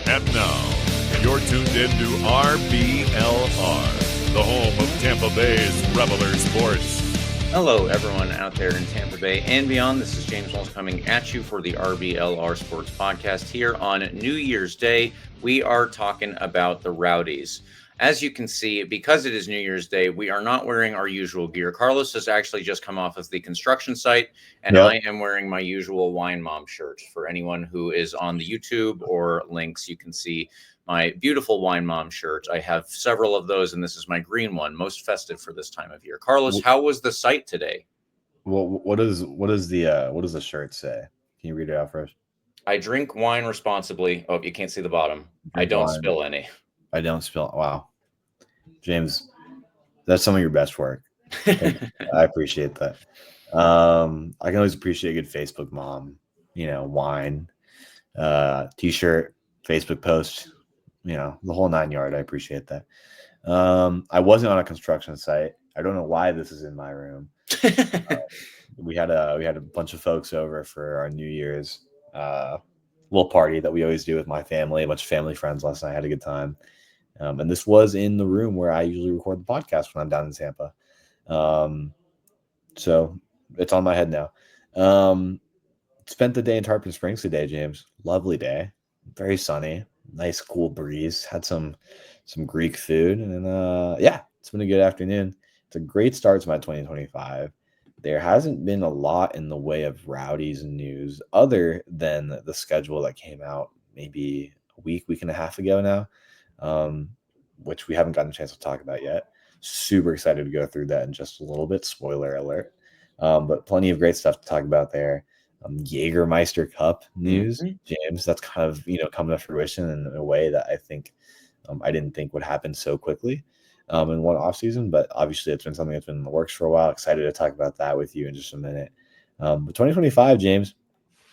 And now, you're tuned in to RBLR, the home of Tampa Bay's RBLR Sports. Hello, everyone out there in Tampa Bay and beyond. This is James Walsh coming at you for the RBLR Sports podcast here on New Year's Day. We are talking about the Rowdies. As you can see, because it is New Year's Day, we are not wearing our usual gear. Carlos has actually just come off of the construction site, and I am wearing my usual Wine Mom shirt. For anyone who is on the YouTube or links, you can see my beautiful Wine Mom shirt. I have several of those, and this is my green one, most festive for this time of year. Carlos, how was the site today? Well, what does the shirt say? Can you read it out first? I drink wine responsibly. Oh, you can't see the bottom. I don't spill any. I don't spill. Wow. James, that's some of your best work. I appreciate that. I can always appreciate a good Facebook mom, wine, t-shirt, Facebook post, the whole 9 yard. I appreciate that. I wasn't on a construction site. I don't know why this is in my room. We had a bunch of folks over for our New Year's little party that we always do with my family, a bunch of family friends last night. I had a good time. And this was in the room where I usually record the podcast when I'm down in Tampa. So it's on my head now. Spent the day in Tarpon Springs today, James. Lovely day. Very sunny. Nice cool breeze. Had some Greek food. And it's been a good afternoon. It's a great start to my 2025. There hasn't been a lot in the way of Rowdies news other than the schedule that came out maybe a week and a half ago now. Which we haven't gotten a chance to talk about yet. Super excited to go through that in just a little bit. Spoiler alert. But plenty of great stuff to talk about there. Jäger Cup news, James, that's kind of, coming to fruition in a way that I think I didn't think would happen so quickly in one offseason. But obviously it's been something that's been in the works for a while. Excited to talk about that with you in just a minute. But 2025, James,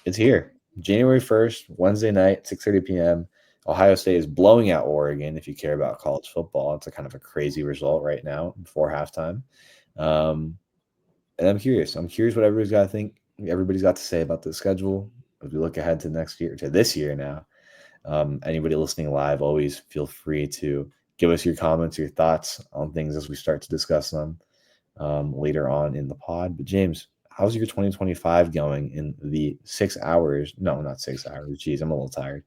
it's here. January 1st, Wednesday night, 6:30 p.m. Ohio State is blowing out Oregon. If you care about college football, it's a kind of a crazy result right now before halftime. And I'm curious what everybody's got to think. Everybody's got to say about the schedule as we look ahead to this year now. Anybody listening live, always feel free to give us your comments, your thoughts on things as we start to discuss them later on in the pod. But James, how's your 2025 going in the 6 hours? No, not 6 hours. Geez, I'm a little tired.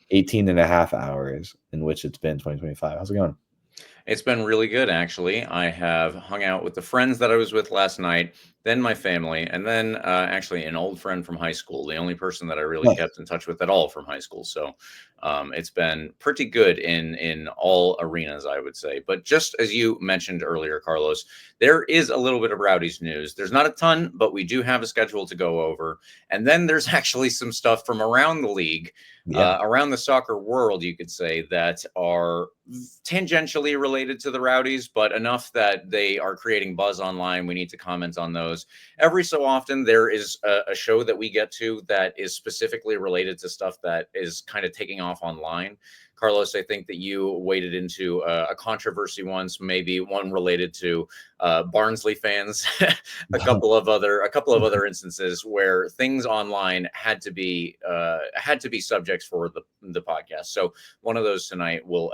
18 and a half hours in which it's been 2025. How's it going? It's been really good, actually. I have hung out with the friends that I was with last night, then my family, and then actually an old friend from high school, the only person that I really kept in touch with at all from high school. So it's been pretty good in all arenas, I would say. But just as you mentioned earlier, Carlos, there is a little bit of Rowdies news. There's not a ton, but we do have a schedule to go over. And then there's actually some stuff from around the league, around the soccer world, you could say, that are tangentially related to the Rowdies, but enough that they are creating buzz online. We need to comment on those. Every so often, there is a show that we get to that is specifically related to stuff that is kind of taking off online. Carlos, I think that you waded into a controversy once, maybe one related to Barnsley fans, a couple of other instances where things online had to be subjects for the podcast. So one of those tonight will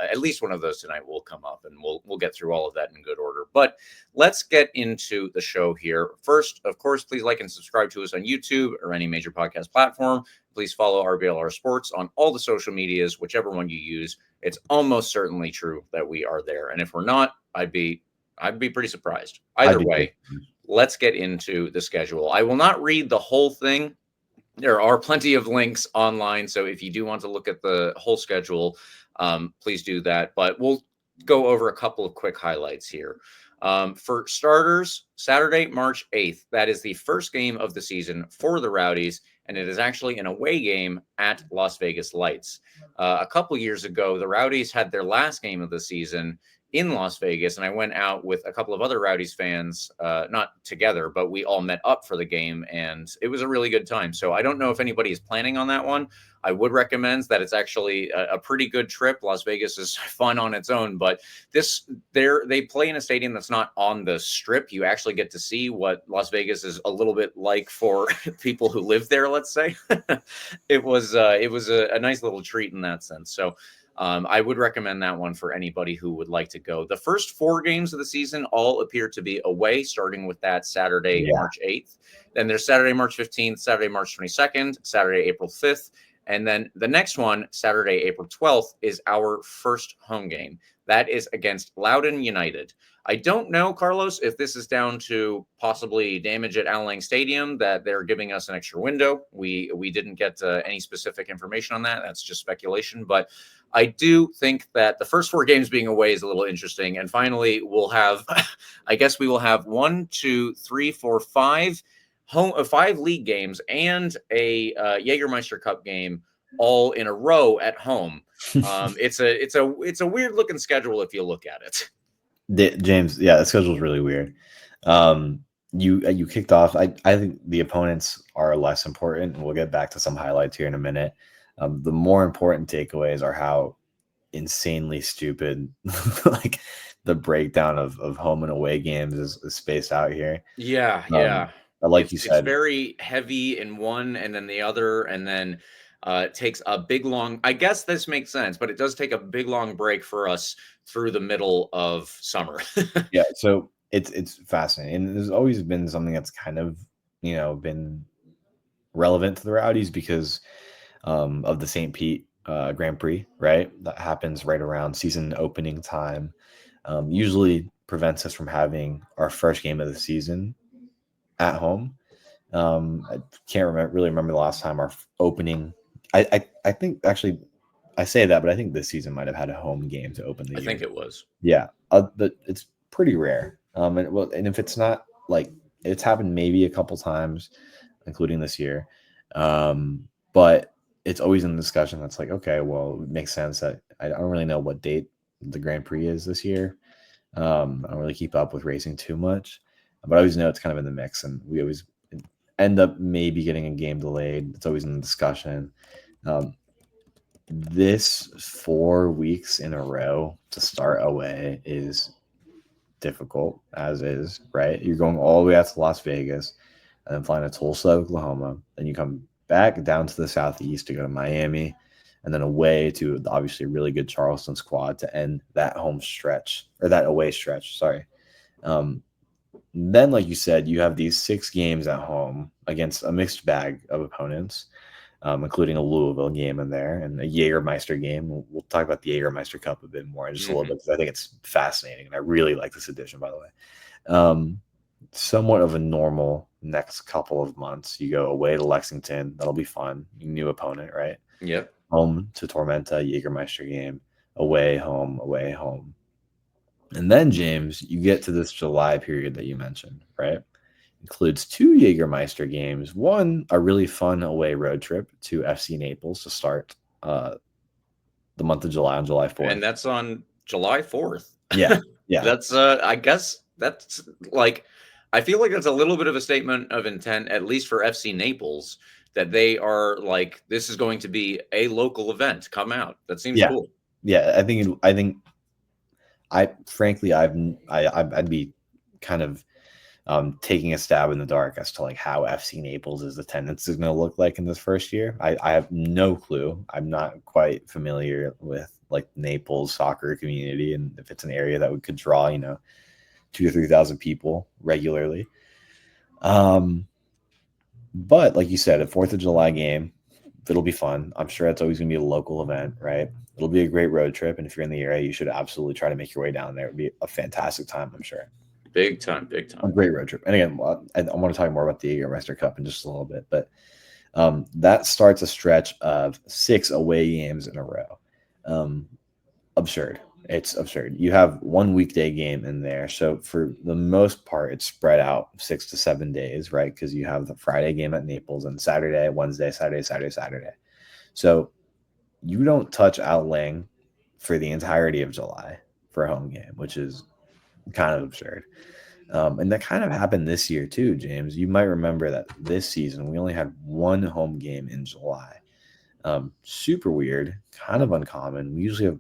come up, and we'll get through all of that in good order. But let's get into the show here. First, of course, please like and subscribe to us on YouTube or any major podcast platform. Please follow RBLR Sports on all the social medias, whichever one you use. It's almost certainly true that we are there. And if we're not, I'd be pretty surprised. Either way, let's get into the schedule. I will not read the whole thing. There are plenty of links online. So if you do want to look at the whole schedule, please do that. But we'll go over a couple of quick highlights here. For starters, Saturday, March 8th, that is the first game of the season for the Rowdies, and it is actually an away game at Las Vegas Lights. A couple years ago, the Rowdies had their last game of the season in Las Vegas, and I went out with a couple of other Rowdies fans, not together, but we all met up for the game, and it was a really good time. So I don't know if anybody is planning on that one. I would recommend that. It's actually a pretty good trip. Las Vegas is fun on its own, but they play in a stadium that's not on the strip. You actually get to see what Las Vegas is a little bit like for people who live there, let's say. It was a nice little treat in that sense. So I would recommend that one for anybody who would like to go. The first 4 games of the season all appear to be away, starting with that Saturday, March 8th. Then there's Saturday, March 15th, Saturday, March 22nd, Saturday, April 5th. And then the next one, Saturday, April 12th, is our first home game. That is against Loudoun United. I don't know, Carlos, if this is down to possibly damage at Al Lang Stadium, that they're giving us an extra window. We didn't get any specific information on that. That's just speculation. But I do think that the first 4 games being away is a little interesting. And finally, we'll have, I guess we will have 1, 2, 3, 4, 5 5 league games and a Jägermeister Cup game all in a row at home. It's a weird looking schedule if you look at it. James, yeah, the schedule is really weird. You kicked off. I think the opponents are less important, and we'll get back to some highlights here in a minute. The more important takeaways are how insanely stupid like the breakdown of home and away games is spaced out here. Yeah. Like you said, it's very heavy in one and then the other, and then it takes a big long, I guess this makes sense, but it does take a big long break for us through the middle of summer. Yeah, so it's fascinating. And there's always been something that's kind of, been relevant to the Rowdies because of the St. Pete Grand Prix, right? That happens right around season opening time. Usually prevents us from having our first game of the season at home. I can't really remember the last time our opening. I think actually I say that, but I think this season might have had a home game to open the year. I think it was. Yeah, but it's pretty rare. And if it's not, like, it's happened maybe a couple times, including this year. But it's always in the discussion that's like, okay, well, it makes sense that I don't really know what date the Grand Prix is this year. I don't really keep up with racing too much, but I always know it's kind of in the mix, and we always end up maybe getting a game delayed. It's always in the discussion. This 4 weeks in a row to start away is difficult, as is, right? You're going all the way out to Las Vegas and then flying to Tulsa, Oklahoma. Then you come back down to the southeast to go to Miami, and then away to the obviously really good Charleston squad to end that home stretch, or that away stretch, sorry. Then, like you said, you have these 6 games at home against a mixed bag of opponents, including a Louisville game in there and a Jägermeister game. We'll talk about the Jägermeister Cup a bit more in just a little bit, because I think it's fascinating, and I really like this edition, by the way. Somewhat of a normal next couple of months. You go away to Lexington. That'll be fun. New opponent, right? Yep. Home to Tormenta, Jägermeister game. Away, home, away, home. And then, James, you get to this July period that you mentioned, right? Includes 2 Jägermeister games. One, a really fun away road trip to FC Naples to start the month of July on July 4th. And that's on July 4th. Yeah. That's I guess that's like, I feel like that's a little bit of a statement of intent, at least for FC Naples, that they are like, this is going to be a local event. Come out. That seems cool. Yeah, I'd be kind of taking a stab in the dark as to like how FC Naples' attendance is going to look like in this first year. I have no clue. I'm not quite familiar with like Naples soccer community, and if it's an area that could draw 2,000 to 3,000 people regularly. But like you said, a 4th of July game, it'll be fun. I'm sure it's always going to be a local event, right? It'll be a great road trip, and if you're in the area, you should absolutely try to make your way down there. It would be a fantastic time, I'm sure. Big time. A great road trip. And again, I want to talk more about the Jägermeister Cup in just a little bit, but that starts a stretch of 6 away games in a row. Absurd. It's absurd. You have 1 weekday game in there. So for the most part, it's spread out 6 to 7 days, right? Because you have the Friday game at Naples and Saturday, Wednesday, Saturday. So you don't touch Out Lang for the entirety of July, for a home game, which is kind of absurd. And that kind of happened this year too, James. You might remember that this season we only had one home game in July. Super weird, kind of uncommon. We usually have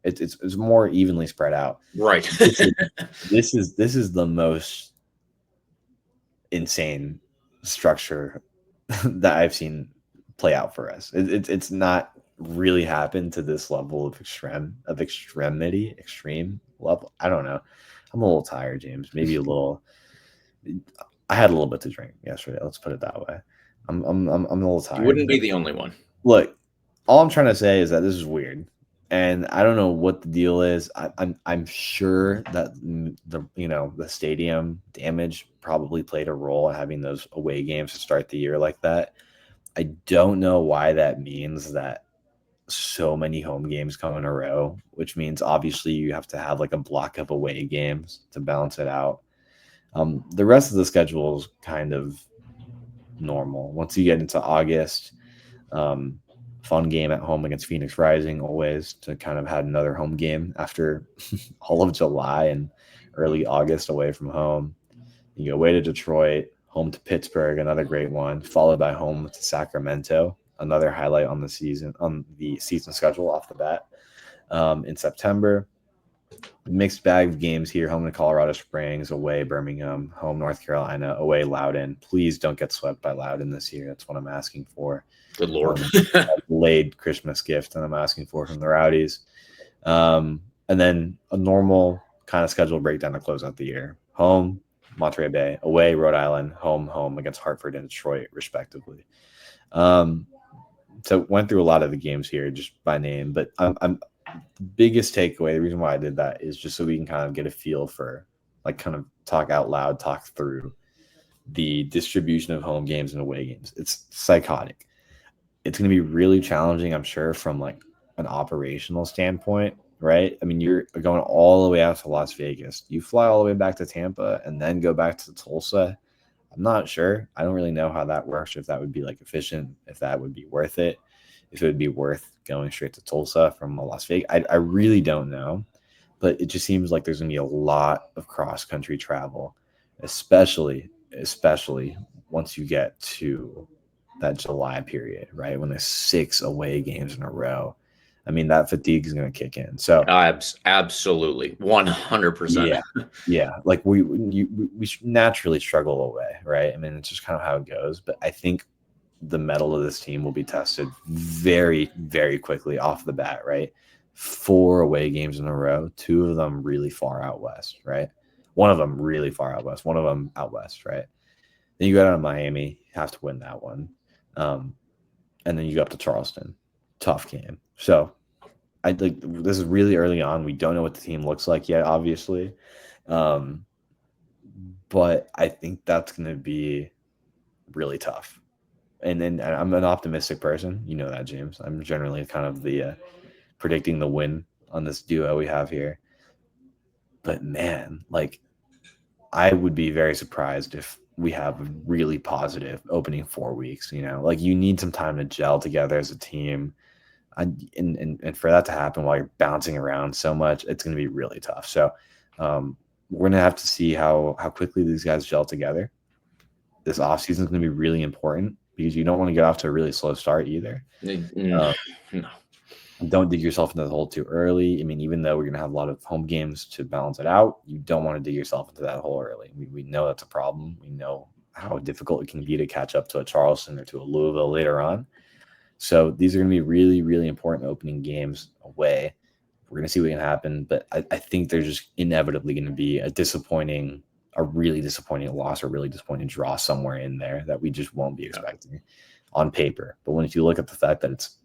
it's more evenly spread out. Right. This is the most insane structure that I've seen play out for us. It's not really happened to this level of extreme level. I don't know. I'm a little tired, James. Maybe a little. I had a little bit to drink yesterday. Let's put it that way. I'm a little tired. You wouldn't be the only one. Look, all I'm trying to say is that this is weird, and I don't know what the deal is. I'm sure that the stadium damage probably played a role in having those away games to start the year like that. I don't know why that means that so many home games come in a row, which means obviously you have to have like a block of away games to balance it out. The rest of the schedule is kind of normal. Once you get into August, fun game at home against Phoenix Rising, always, to kind of have another home game after all of July and early August away from home. You go away to Detroit, home to Pittsburgh, another great one, followed by home to Sacramento, another highlight on the season schedule off the bat. In September, mixed bag of games here, home to Colorado Springs, away Birmingham, home North Carolina, away Loudoun. Please don't get swept by Loudoun this year. That's what I'm asking for. Good Lord. A delayed Christmas gift that I'm asking for from the Rowdies. And then a normal kind of schedule breakdown to close out the year. Home, Monterey Bay, away Rhode Island, home against Hartford and Detroit, respectively. So went through a lot of the games here just by name, but I'm the biggest takeaway, the reason why I did that is just so we can kind of get a feel for, like, kind of talk out loud, talk through the distribution of home games and away games. It's psychotic. It's going to be really challenging, I'm sure, from like an operational standpoint, right? I mean, you're going all the way out to Las Vegas. You fly all the way back to Tampa and then go back to Tulsa. I'm not sure. I don't really know how that works, if that would be like efficient, if that would be worth it, if it would be worth going straight to Tulsa from Las Vegas. I really don't know, but it just seems like there's going to be a lot of cross-country travel, especially once you get to that July period, right? When there's 6 away games in a row. I mean, that fatigue is going to kick in. So absolutely, 100%. Yeah. Like we naturally struggle away, right? I mean, it's just kind of how it goes. But I think the mettle of this team will be tested very, very quickly off the bat, right? 4 away games in a row, 2 of them really far out west, right? One of them really far out west, one of them out west, right? Then you go down to Miami, you have to win that one. And then you go up to Charleston. Tough game. So I think this is really early on. We don't know what the team looks like yet, obviously. But I think that's going to be really tough. And then I'm an optimistic person. You know that, James. I'm generally kind of the predicting the win on this duo we have here. But man, like, I would be very surprised if we have a really positive opening 4 weeks. You know, like, you need some time to gel together as a team. And for that to happen while you're bouncing around so much, it's going to be really tough. So we're going to have to see how quickly these guys gel together. This offseason is going to be really important because you don't want to get off to a really slow start either. No. Don't dig yourself into the hole too early. I mean, even though we're going to have a lot of home games to balance it out, you don't want to dig yourself into that hole early. We know that's a problem. We know how difficult it can be to catch up to a Charleston or to a Louisville later on. So these are going to be really, really important opening games away. We're going to see what can happen, but I think there's just inevitably going to be a really disappointing loss or really disappointing draw somewhere in there that we just won't be expecting on paper. But if you look at the fact that it's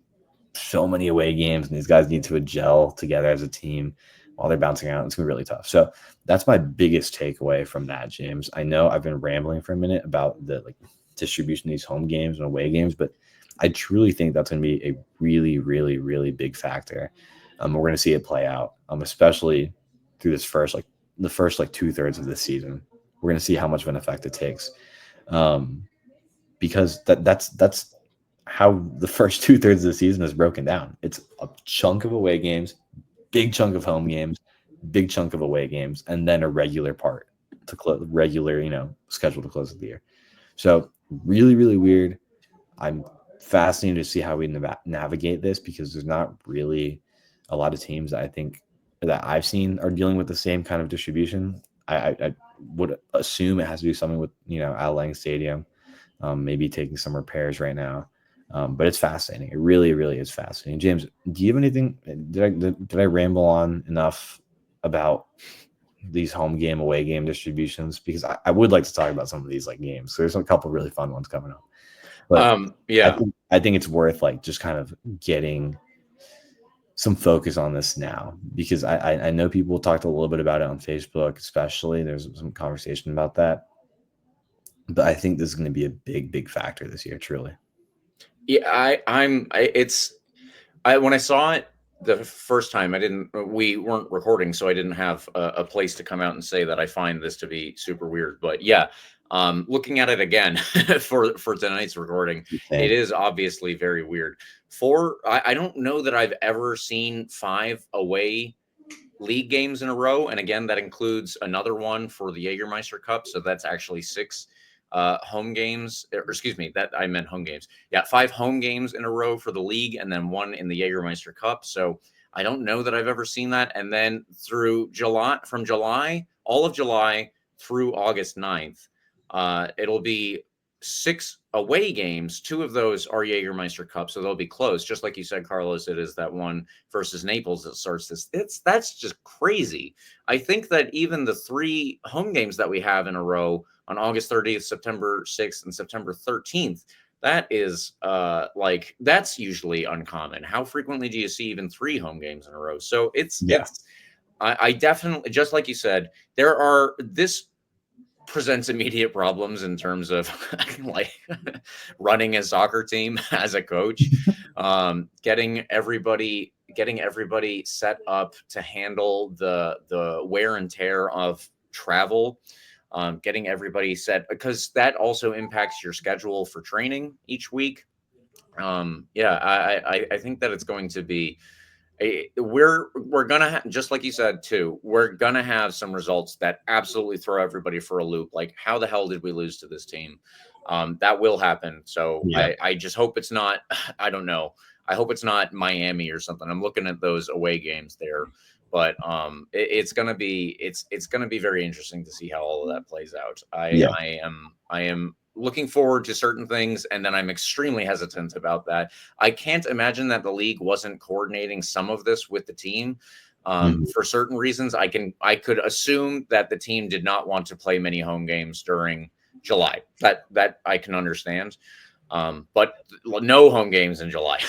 so many away games and these guys need to gel together as a team while they're bouncing out, it's going to be really tough. So that's my biggest takeaway from that, James. I know I've been rambling for a minute about the distribution of these home games and away games, but I truly think that's going to be a really, really, really big factor. We're going to see it play out, especially through the first 2/3 of this season. We're going to see how much of an effect it takes, because that's how the first 2/3 of the season is broken down. It's a chunk of away games, big chunk of home games, big chunk of away games, and then a regular part to regular, schedule to close of the year. So really, really weird. I'm fascinated to see how we navigate this, because there's not really a lot of teams that I think that I've seen are dealing with the same kind of distribution. I would assume it has to do something with, Al Lang Stadium, maybe taking some repairs right now. But it's fascinating. It really, really is fascinating. James, do you have anything? Did I ramble on enough about these home game, away game distributions? Because I would like to talk about some of these like games. So there's a couple really fun ones coming up. But yeah, I think it's worth like just kind of getting some focus on this now, because I know people talked a little bit about it on Facebook, especially. There's some conversation about that. But I think this is going to be a big, big factor this year, truly. Yeah, when I saw it the first time, we weren't recording, so I didn't have a place to come out and say that I find this to be super weird. But yeah, looking at it again for tonight's recording, it is obviously very weird. I don't know that I've ever seen 5 away league games in a row, and again, that includes another one for the Jägermeister Cup, so that's actually 6 home games, or excuse me, that I meant home games. Yeah, 5 home games in a row for the league, and then 1 in the Jägermeister Cup. So I don't know that I've ever seen that. And then through all of July through August 9th, it'll be 6 away games. 2 of those are Jägermeister Cup, so they'll be close. Just like you said, Carlos, it is that one versus Naples that starts this. That's just crazy. I think that even the 3 home games that we have in a row on August 30th, September 6th, and September 13th, that is that's usually uncommon. How frequently do you see even 3 home games in a row? So I definitely, just like you said, this presents immediate problems in terms of like running a soccer team as a coach, getting everybody set up to handle the wear and tear of travel, getting everybody set, because that also impacts your schedule for training each week. I think that it's going to be we're gonna just like you said too, we're gonna have some results that absolutely throw everybody for a loop. Like, how the hell did we lose to this team? That will happen. So yeah. I just hope it's not, I don't know, I hope it's not Miami or something. I'm looking at those away games there, but it's gonna be very interesting to see how all of that plays out. I am looking forward to certain things, and then I'm extremely hesitant about that. I can't imagine that the league wasn't coordinating some of this with the team for certain reasons. I could assume that the team did not want to play many home games during July. That I can understand, but no home games in July.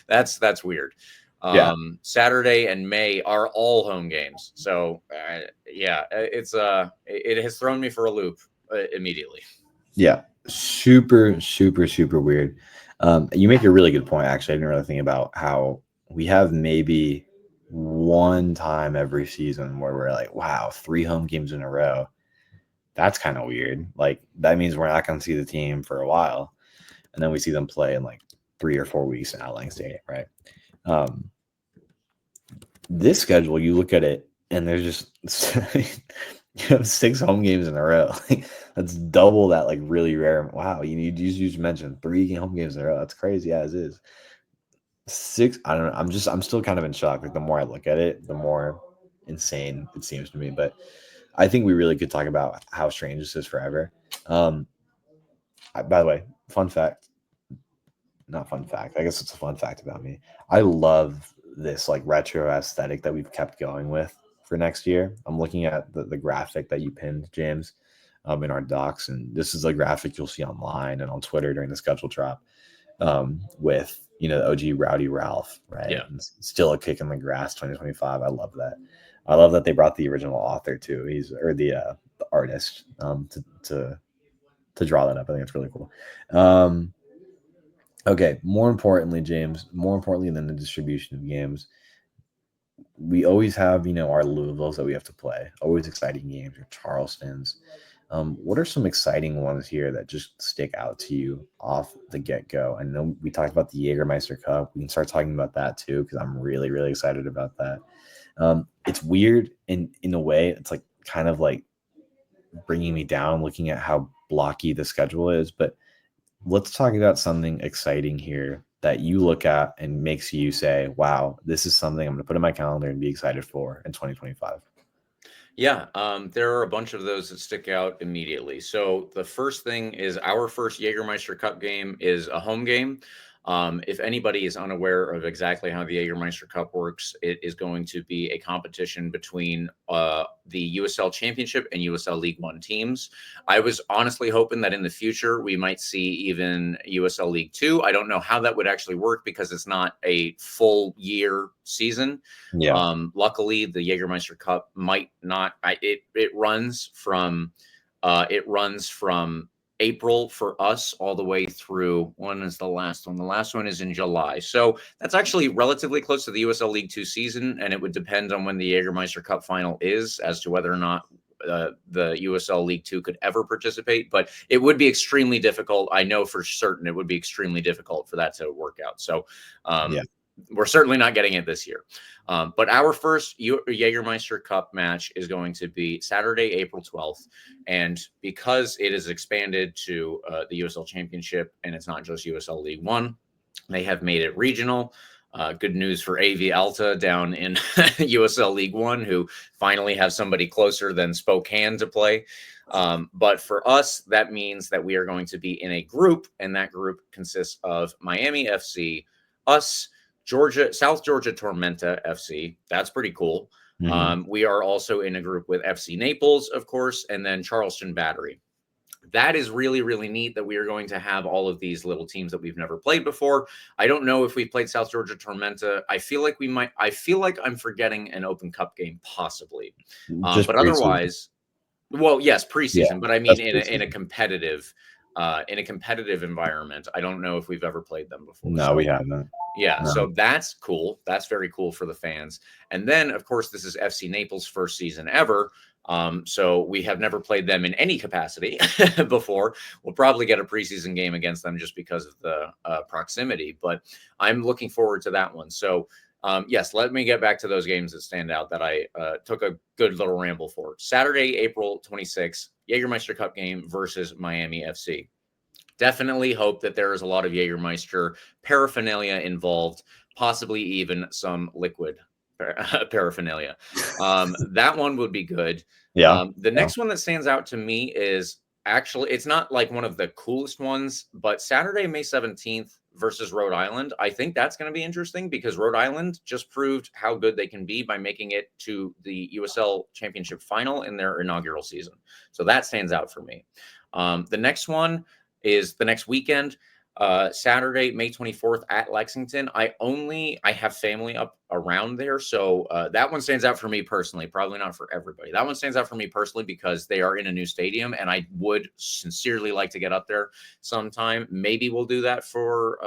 That's weird. Saturday and May are all home games. So it has thrown me for a loop immediately. Yeah, super, super, super weird. You make a really good point, actually. I didn't really think about how we have maybe one time every season where we're like, wow, 3 home games in a row. That's kind of weird. Like, that means we're not going to see the team for a while. And then we see them play in like 3 or 4 weeks in Al Lang Stadium, right? This schedule, you look at it, and there's just you have 6 home games in a row. That's double that, like, really rare. Wow, you just mentioned 3 home games in a row. That's crazy as is. 6, I don't know. I'm still kind of in shock. Like, the more I look at it, the more insane it seems to me. But I think we really could talk about how strange this is forever. By the way, not fun fact. I guess it's a fun fact about me. I love this like retro aesthetic that we've kept going with for next year. I'm looking at the graphic that you pinned, James, in our docs, and this is a graphic you'll see online and on Twitter during the schedule drop, with the OG Rowdy Ralph, right? Yeah. And still a kick in the grass 2025. I love that. I love that they brought the original author too. The artist to draw that up. I think it's really cool. Okay, more importantly, James, more importantly than the distribution of games, we always have, our Louisvilles that we have to play. Always exciting games, or Charlestons. What are some exciting ones here that just stick out to you off the get-go? I know we talked about the Jägermeister Cup. We can start talking about that too, because I'm really, really excited about that. It's weird in a way. It's like kind of like bringing me down looking at how blocky the schedule is. But let's talk about something exciting here that you look at and makes you say, wow, this is something I'm going to put in my calendar and be excited for in 2025. Yeah, there are a bunch of those that stick out immediately. So the first thing is our first Jägermeister Cup game is a home game. If anybody is unaware of exactly how the Jägermeister Cup works, it is going to be a competition between the USL Championship and USL League One teams. I was honestly hoping that in the future we might see even USL League Two. I don't know how that would actually work because it's not a full year season. Yeah. Luckily, the Jägermeister Cup might not. It runs from April for us all the way through. When is the last one? The last one is in July. So that's actually relatively close to the USL League Two season, and it would depend on when the Jägermeister Cup final is as to whether or not the USL League Two could ever participate. But it would be extremely difficult. I know for certain it would be extremely difficult for that to work out. So we're certainly not getting it this year. But our first Jägermeister Cup match is going to be Saturday, April 12th. And because it is expanded to the USL Championship and it's not just USL League One, they have made it regional. Good news for AV Alta down in USL League One, who finally have somebody closer than Spokane to play. But for us, that means that we are going to be in a group, and that group consists of Miami FC, us, South Georgia Tormenta FC. That's pretty cool. Mhm. We are also in a group with FC Naples, of course, and then Charleston Battery. That is really, really neat that we are going to have all of these little teams that we've never played before. I don't know if we've played South Georgia Tormenta. I feel like we might. I feel like I'm forgetting an Open Cup game, possibly. Just But preseason. otherwise, well, yes, preseason. Yeah, but I mean, just in a preseason. competitive environment, I don't know if we've ever played them before. No, So we haven't. yeah, No. so that's cool. That's very cool for the fans. And then, of course, this is FC Naples' first season ever. So we have never played them in any capacity before. We'll probably get a preseason game against them just because of the proximity, but I'm looking forward to that one. So yes, let me get back to those games that stand out that I took a good little ramble for. Saturday, April 26th, Jägermeister Cup game versus Miami FC. Definitely hope that there is a lot of Jägermeister paraphernalia involved, possibly even some liquid paraphernalia. That one would be good. Yeah. The next one that stands out to me is actually, it's not like one of the coolest ones, but Saturday, May 17th versus Rhode Island. I think that's going to be interesting because Rhode Island just proved how good they can be by making it to the USL Championship final in their inaugural season. So that stands out for me. The next one is the next weekend, Saturday, May 24th at Lexington. I have family up around there. So that one stands out for me personally, probably not for everybody. That one stands out for me personally because they are in a new stadium and I would sincerely like to get up there sometime. Maybe we'll do that for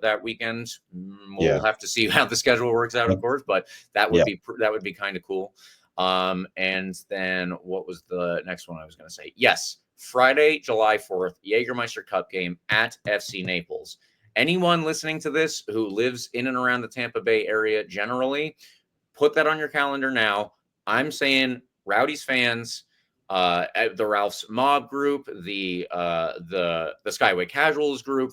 that weekend. We'll have to see how the schedule works out, of course, but that would be kind of cool. And then what was the next one I was going to say? Yes. Friday, July 4th, Jägermeister Cup game at FC Naples. Anyone listening to this who lives in and around the Tampa Bay area generally, put that on your calendar now. I'm saying Rowdies fans, the Ralph's Mob group, the Skyway Casuals group,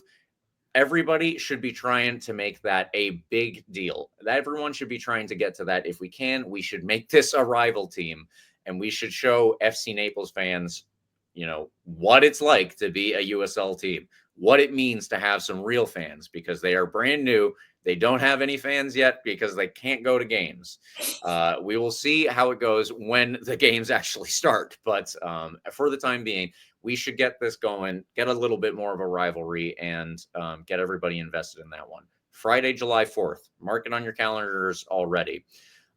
everybody should be trying to make that a big deal. Everyone should be trying to get to that. If we can, we should make this a rival team and we should show FC Naples fans what it's like to be a USL team, what it means to have some real fans because they are brand new. They don't have any fans yet because they can't go to games. We will see how it goes when the games actually start. But for the time being, we should get this going, get a little bit more of a rivalry and get everybody invested in that one. Friday, July 4th. Mark it on your calendars already.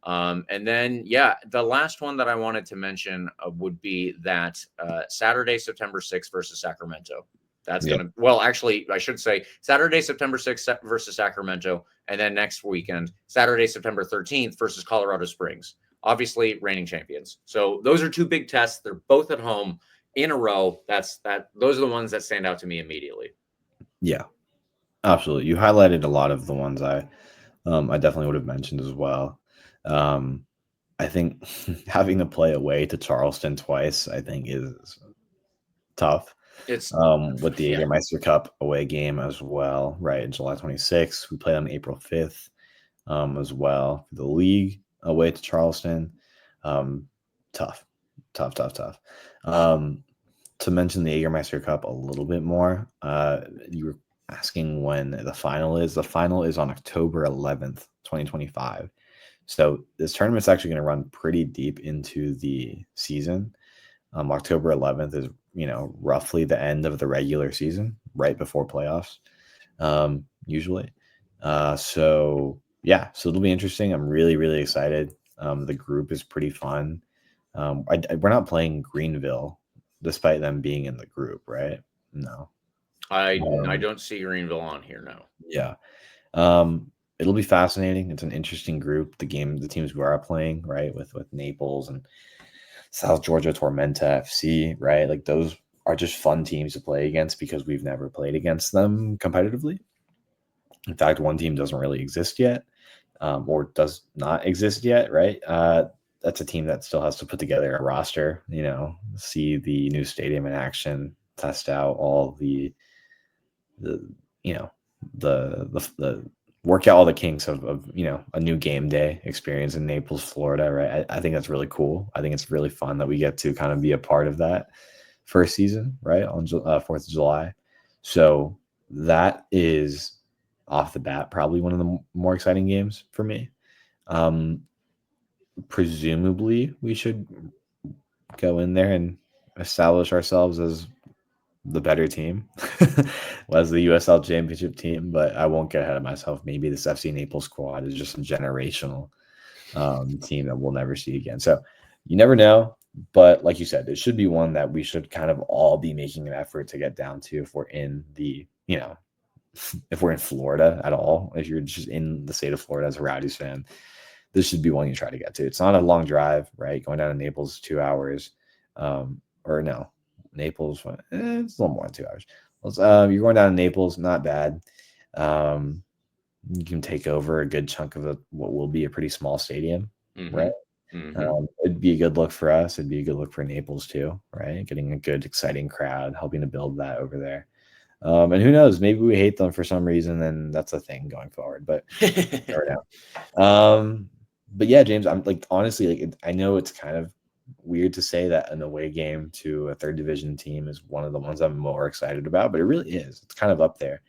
And then, the last one that I wanted to mention would be that Saturday, September 6th versus Sacramento. That's going to, actually, I should say Saturday, September 6th versus Sacramento. And then next weekend, Saturday, September 13th versus Colorado Springs. Obviously, reigning champions. So those are two big tests. They're both at home in a row. Those are the ones that stand out to me immediately. Yeah, absolutely. You highlighted a lot of the ones I definitely would have mentioned as well. I think having to play away to Charleston twice, I think, is tough. It's With the Jägermeister Cup away game as well, right? July 26th. We played on April 5th as well for the league away to Charleston. Tough. To mention the Jägermeister Cup a little bit more, you were asking when the final is. The final is on October 11th, 2025. So this tournament's actually going to run pretty deep into the season. October 11th is, roughly the end of the regular season, right before playoffs, usually. So it'll be interesting. I'm really, really excited. The group is pretty fun. We're not playing Greenville, despite them being in the group, right? No. I don't see Greenville on here now. Yeah. It'll be fascinating. It's an interesting group. The teams we are playing, right, with Naples and South Georgia Tormenta FC, right? Like those are just fun teams to play against because we've never played against them competitively. In fact, one team doesn't really exist yet, or does not exist yet, right? That's a team that still has to put together a roster, see the new stadium in action, test out all the work out all the kinks of a new game day experience in Naples, Florida, right? I think that's really cool. I think it's really fun that we get to kind of be a part of that first season, right, on 4th of July. So that is off the bat probably one of the more exciting games for me. Presumably we should go in there and establish ourselves as the better team, was the USL championship team, but I won't get ahead of myself. Maybe this FC Naples squad is just a generational team that we'll never see again. So you never know, but like you said, it should be one that we should kind of all be making an effort to get down to if we're in the, if we're in Florida at all. If you're just in the state of Florida as a Rowdies fan, this should be one you try to get to. It's not a long drive, right? Going down to Naples is 2 hours, or no. Naples, it's a little more than 2 hours. You're going down to Naples, not bad. You can take over a good chunk of what will be a pretty small stadium, right? It'd be a good look for us. It'd be a good look for Naples too, right? Getting a good, exciting crowd, helping to build that over there. And who knows? Maybe we hate them for some reason, and that's a thing going forward. But never know. But yeah, James, I'm like honestly, I know it's kind of weird to say that an away game to a third division team is one of the ones I'm more excited about, but it really is. It's kind of up there.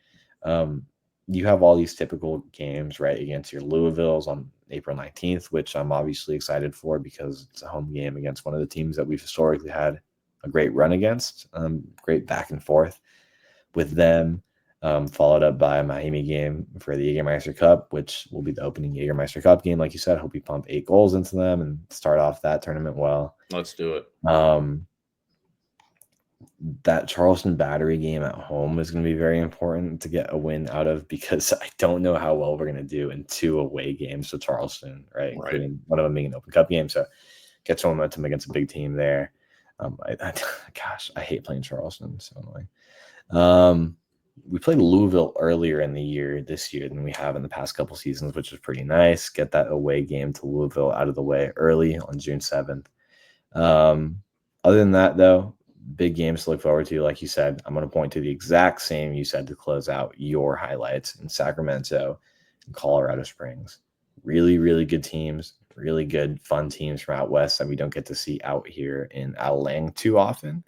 You have all these typical games, right, against your Louisvilles on April 19th, which I'm obviously excited for because it's a home game against one of the teams that we've historically had a great run against, great back and forth with them, followed up by a Miami game for the Jägermeister Cup, which will be the opening Jägermeister Cup game. Like you said, I hope we pump 8 goals into them and start off that tournament well. Let's do it. That Charleston Battery game at home is going to be very important to get a win out of because I don't know how well we're going to do in 2 away games to Charleston, right? Including one of them being an Open Cup game. So get some momentum against a big team there. I hate playing Charleston. So annoying. We played Louisville earlier in the year this year than we have in the past couple seasons, which is pretty nice. Get that away game to Louisville out of the way early on June 7th. Other than that, though, big games to look forward to. Like you said, I'm going to point to the exact same you said to close out your highlights in Sacramento and Colorado Springs. Really, really good teams, really good, fun teams from out west that we don't get to see out here in Alang too often.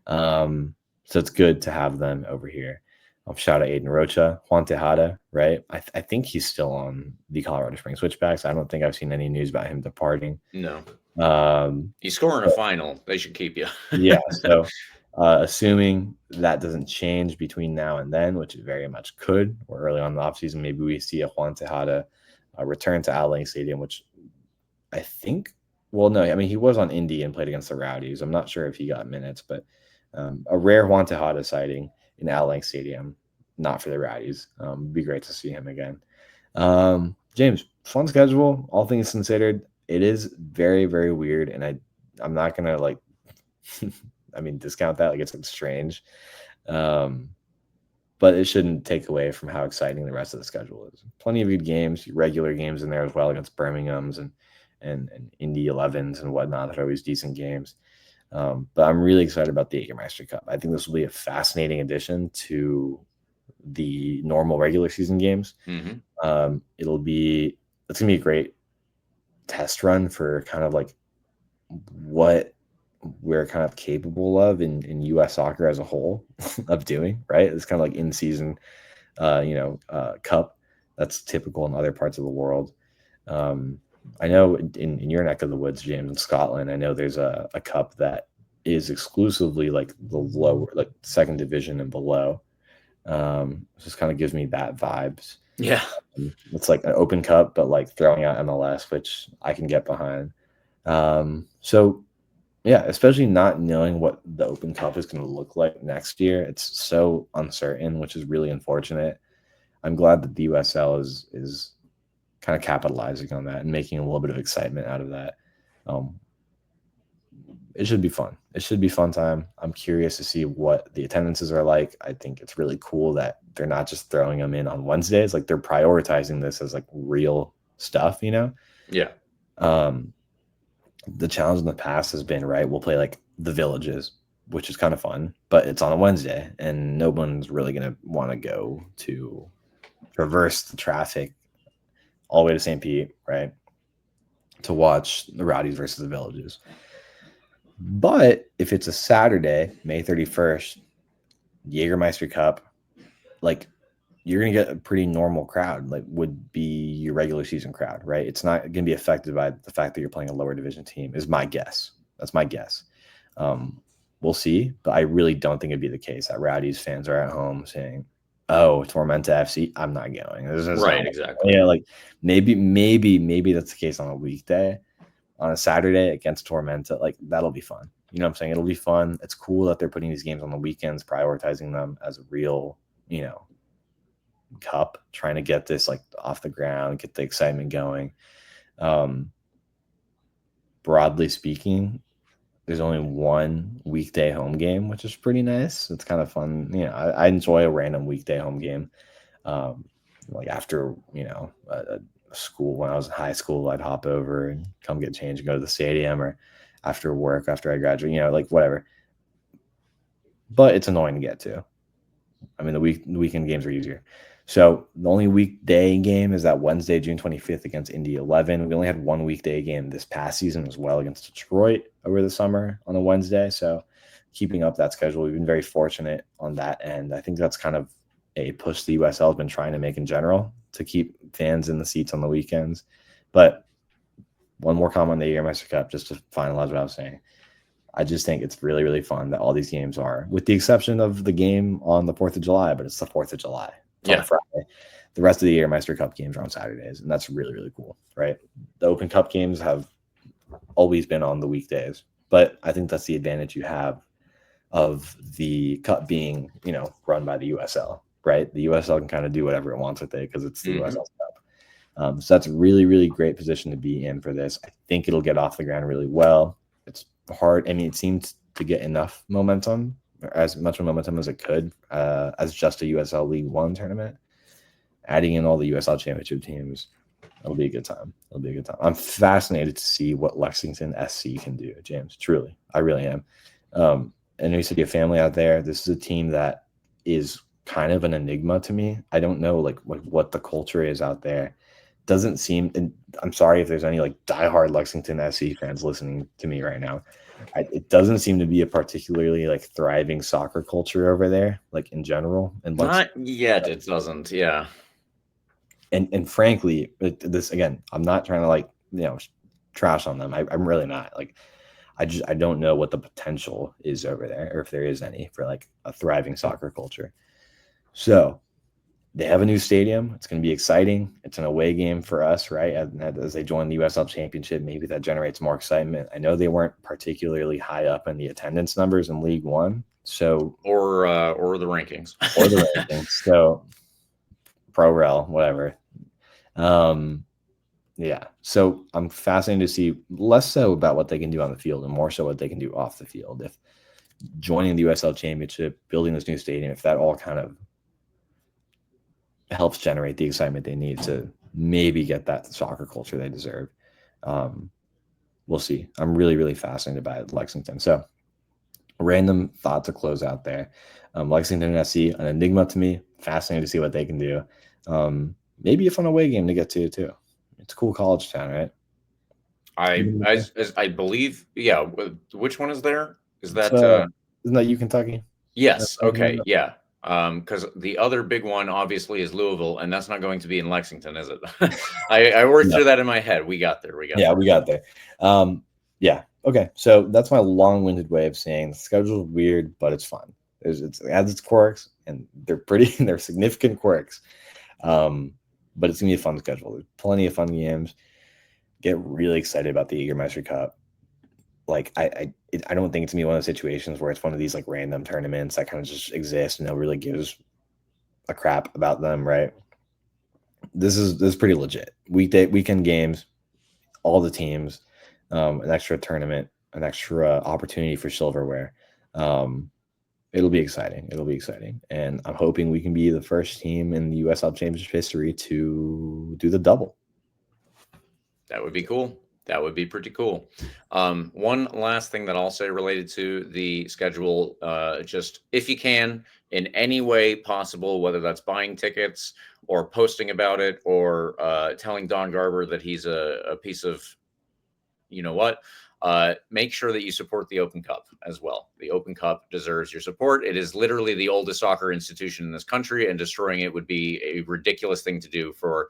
So it's good to have them over here. I'll shout out Aiden Rocha, Juan Tejada, right? I think he's still on the Colorado Springs Switchbacks. I don't think I've seen any news about him departing. No. He's scoring a final. They should keep you. Yeah. So assuming that doesn't change between now and then, which it very much could, or early on in the offseason, maybe we see a Juan Tejada return to Alang Stadium, which I think, well, no, I mean, he was on Indy and played against the Rowdies. I'm not sure if he got minutes, but a rare Juan Tejada sighting in Alang Stadium, not for the Rowdies. It'd be great to see him again. James, fun schedule, all things considered. It is very, very weird, and I'm not gonna discount that. Like, it's strange, but it shouldn't take away from how exciting the rest of the schedule is. Plenty of good games, regular games in there as well against Birmingham's and and Indy 11s and whatnot that are always decent games. But I'm really excited about the Jägermeister Cup. I think this will be a fascinating addition to the normal regular season games. Mm-hmm. It's gonna be a great test run for kind of like what we're kind of capable of in U.S. soccer as a whole of doing, right? It's kind of like in season, cup that's typical in other parts of the world. I know in your neck of the woods, James, in Scotland, I know there's a cup that is exclusively like the lower, like second division and below. Just kind of gives me that vibes. Yeah. It's like an open cup, but like throwing out MLS, which I can get behind. So yeah, especially not knowing what the Open Cup is going to look like next year. It's so uncertain, which is really unfortunate. I'm glad that the USL is kind of capitalizing on that and making a little bit of excitement out of that. It should be fun. It should be fun time. I'm curious to see what the attendances are like. I think it's really cool that they're not just throwing them in on Wednesdays. Like they're prioritizing this as like real stuff, you know? Yeah. The challenge in the past has been, right, we'll play like the Villages, which is kind of fun, but it's on a Wednesday and no one's really going to want to go to traverse the traffic all the way to St. Pete, right, to watch the Rowdies versus the Villages. But if it's a Saturday, May 31st, Jägermeister Cup, like you're going to get a pretty normal crowd, like would be your regular season crowd, right? It's not going to be affected by the fact that you're playing a lower division team, is my guess. That's my guess. We'll see, but I really don't think it'd be the case that Rowdies fans are at home saying, oh, Tormenta FC, I'm not going. Right, exactly. Yeah, like maybe that's the case on a weekday. On a Saturday against Tormenta, like that'll be fun. You know what I'm saying? It'll be fun. It's cool that they're putting these games on the weekends, prioritizing them as a real, cup, trying to get this like off the ground, get the excitement going. Broadly speaking, there's only one weekday home game, which is pretty nice. It's kind of fun. I enjoy a random weekday home game. Like after, a school, when I was in high school, I'd hop over and come get changed and go to the stadium, or after work, after I graduate, like whatever. But it's annoying to get to. I mean, the weekend games are easier. So the only weekday game is that Wednesday, June 25th against Indy 11. We only had one weekday game this past season as well against Detroit over the summer on a Wednesday. So keeping up that schedule, we've been very fortunate on that end. I think that's kind of a push the USL has been trying to make in general to keep fans in the seats on the weekends. But one more comment on the Jägermeister Cup, just to finalize what I was saying. I just think it's really, really fun that all these games are, with the exception of the game on the 4th of July, but it's the 4th of July. It's on Friday. The rest of the Jägermeister Cup games are on Saturdays, and that's really, really cool, right? The Open Cup games have always been on the weekdays, but I think that's the advantage you have of the Cup being, run by the USL, right? The USL can kind of do whatever it wants with it because it's the USL Cup. So that's a really, really great position to be in for this. I think it'll get off the ground really well. It's hard. I mean, it seems to get enough momentum, as much momentum as it could, as just a USL League One tournament. Adding in all the USL Championship teams, it'll be a good time. I'm fascinated to see what Lexington SC can do, James. Truly, I really am. And you said you have family out there. This is a team that is kind of an enigma to me. I don't know like what the culture is out there. Doesn't seem, and I'm sorry if there's any like diehard Lexington SC fans listening to me right now. It doesn't seem to be a particularly like thriving soccer culture over there, like in general. And not yet, it doesn't. Yeah. And frankly, this again, I'm not trying to like trash on them. I'm really not. Like, I don't know what the potential is over there, or if there is any, for like a thriving soccer culture. So they have a new stadium. It's going to be exciting. It's an away game for us, right? As they join the USL Championship, maybe that generates more excitement. I know they weren't particularly high up in the attendance numbers in League One, so or the rankings, So ProRel, whatever. Yeah. So I'm fascinated to see less so about what they can do on the field and more so what they can do off the field. If joining the USL Championship, building this new stadium, if that all kind of helps generate the excitement they need to maybe get that soccer culture they deserve. We'll see. I'm really, really fascinated by Lexington. So, a random thought to close out there. Lexington SC, an enigma to me. Fascinating to see what they can do. Maybe a fun away game to get to too. It's a cool college town, right? I believe, yeah. Which one is there? Is that isn't that you, Kentucky? Yes. Okay. Yeah. Because the other big one obviously is Louisville, and that's not going to be in Lexington, is it? I worked through that in my head. We got there. We got there. Yeah. Okay. So that's my long-winded way of saying the schedule's weird, but it's fun. It has its quirks, and they're significant quirks. But it's gonna be a fun schedule. There's plenty of fun games. Get really excited about the Jägermeister Cup. Like I don't think it's gonna be one of those situations where it's one of these like random tournaments that kind of just exist and nobody really gives a crap about them, right? This is pretty legit. Weekend games, all the teams, an extra tournament, an extra opportunity for silverware. It'll be exciting. And I'm hoping we can be the first team in the USL Championship history to do the double. That would be cool. That would be pretty cool. One last thing that I'll say related to the schedule, just if you can, in any way possible, whether that's buying tickets or posting about it or telling Don Garber that he's a piece of, you know what, make sure that you support the Open Cup as well. The Open Cup deserves your support. It is literally the oldest soccer institution in this country, and destroying it would be a ridiculous thing to do for,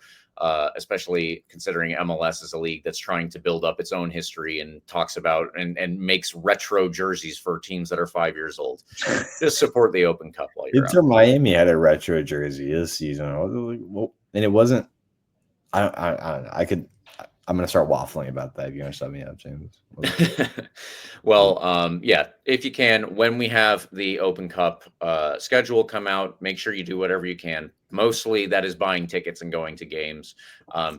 especially considering MLS is a league that's trying to build up its own history and talks about and makes retro jerseys for teams that are 5 years old. Just support the Open Cup while you're Inter Miami had a retro jersey this season, and it wasn't. I'm going to start waffling about that if you're going to shut me up, James. Well, yeah, if you can, when we have the Open Cup schedule come out, make sure you do whatever you can. Mostly that is buying tickets and going to games,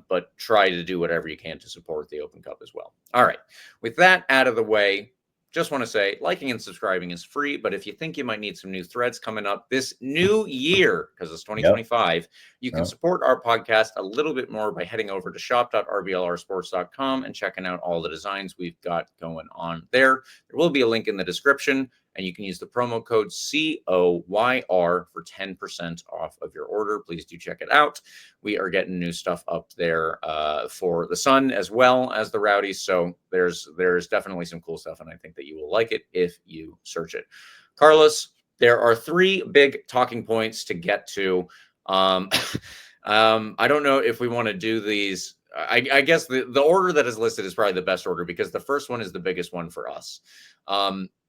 but try to do whatever you can to support the Open Cup as well. All right. With that out of the way, just want to say liking and subscribing is free, but if you think you might need some new threads coming up this new year, because it's 2025, you can support our podcast a little bit more by heading over to shop.rblrsports.com and checking out all the designs we've got going on there. There will be a link in the description, and you can use the promo code COYR for 10% off of your order. Please do check it out. We are getting new stuff up there for the Sun as well as the Rowdies. So there's definitely some cool stuff, and I think that you will like it if you search it. Carlos, there are 3 big talking points to get to. I don't know if we want to do these. I guess the order that is listed is probably the best order because the first one is the biggest one for us.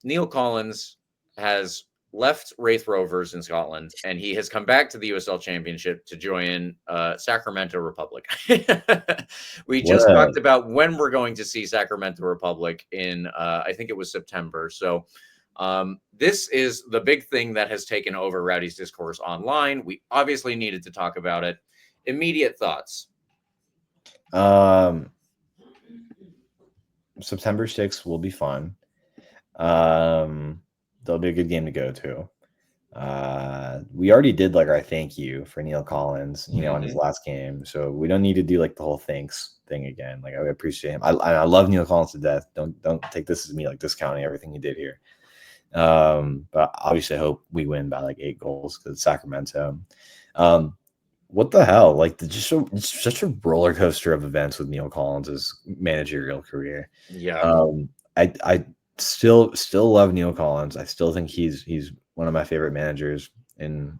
Neill Collins has left Wraith Rovers in Scotland, and he has come back to the USL Championship to join Sacramento Republic. We just talked about when we're going to see Sacramento Republic in, I think it was September. So this is the big thing that has taken over Rowdy's discourse online. We obviously needed to talk about it. Immediate thoughts. September 6th will be fun. There'll be a good game to go to. We already did like our thank you for Neill Collins, on his last game. So we don't need to do like the whole thanks thing again. Like I appreciate him. I love Neill Collins to death. Don't take this as me like discounting everything he did here. But obviously I hope we win by like 8 goals because it's Sacramento. What the hell? Like it's such a roller coaster of events with Neill Collins' managerial career. Yeah. I still love Neill Collins. I still think he's one of my favorite managers in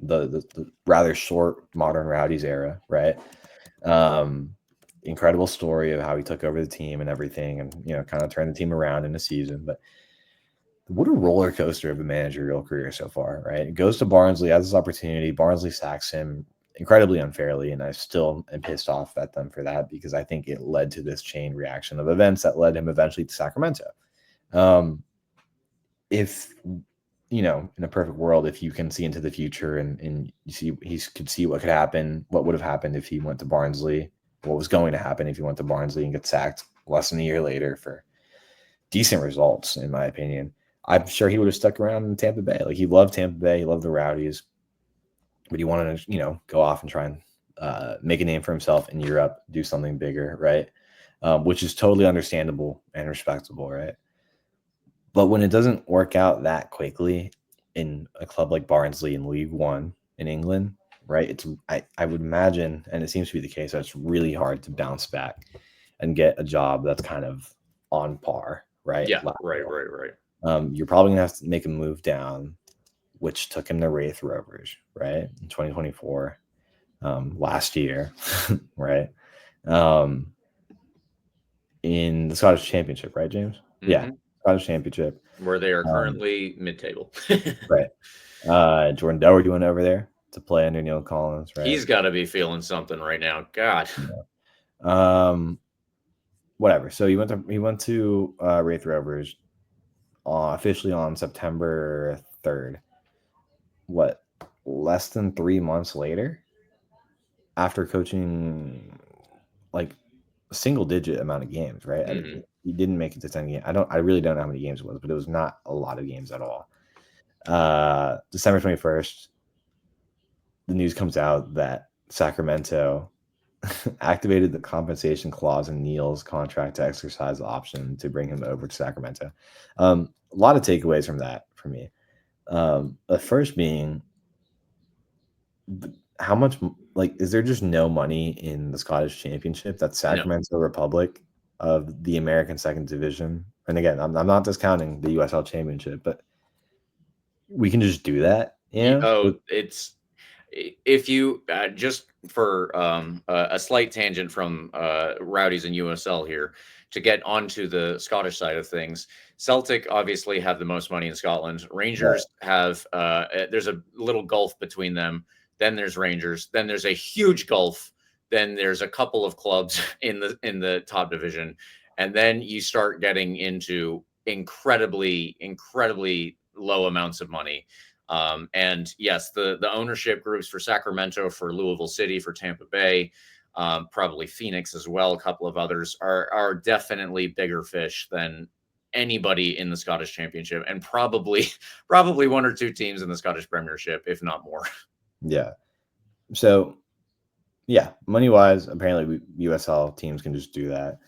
the rather short modern Rowdies era, right? Incredible story of how he took over the team and everything, and kind of turned the team around in a season. But what a roller coaster of a managerial career so far, right? It goes to Barnsley, has this opportunity. Barnsley sacks him incredibly unfairly, and I still am pissed off at them for that because I think it led to this chain reaction of events that led him eventually to Sacramento. If in a perfect world, if you can see into the future and you see he could see what could happen, what would have happened if he went to Barnsley, what was going to happen if he went to Barnsley and get sacked less than a year later for decent results, in my opinion. I'm sure he would have stuck around in Tampa Bay. Like he loved Tampa Bay, he loved the Rowdies, but he wanted to, go off and try and make a name for himself in Europe, do something bigger, right? Which is totally understandable and respectable, right? But when it doesn't work out that quickly in a club like Barnsley in League One in England, right? I would imagine, and it seems to be the case, that it's really hard to bounce back and get a job that's kind of on par, right? Yeah, Lateral. right. You're probably gonna have to make a move down, which took him to Wraith Rovers, right? In 2024, last year, right? In the Scottish Championship, right, James? Yeah, Scottish Championship. Where they are currently mid-table. Right. Jordan Doherty went over there to play under Neill Collins, right? He's got to be feeling something right now. God. Whatever. So he went to Wraith Rovers officially on September 3rd. What? Less than 3 months later, after coaching like a single digit amount of games, right? He didn't make it to 10 games. I really don't know how many games it was, but it was not a lot of games at all. December 21st, the news comes out that Sacramento activated the compensation clause in Neill's contract to exercise the option to bring him over to Sacramento. A lot of takeaways from that for me. The first being, how much, like, is there just no money in the Scottish Championship? That's Sacramento Republic of the American Second Division. And again, I'm not discounting the USL Championship, but we can just do that. Yeah. It's if you just for a slight tangent from Rowdies and USL here to get onto the Scottish side of things. Celtic obviously have the most money in Scotland. Rangers have there's a little gulf between them. Then there's Rangers. Then there's a huge gulf. Then there's a couple of clubs in the top division, and then you start getting into incredibly low amounts of money. And yes, the ownership groups for Sacramento, for Louisville City, for Tampa Bay, probably Phoenix as well, a couple of others are definitely bigger fish than anybody in the Scottish Championship, and probably one or two teams in the Scottish Premiership, if not more. Yeah. So, yeah, money wise, apparently USL teams can just do that.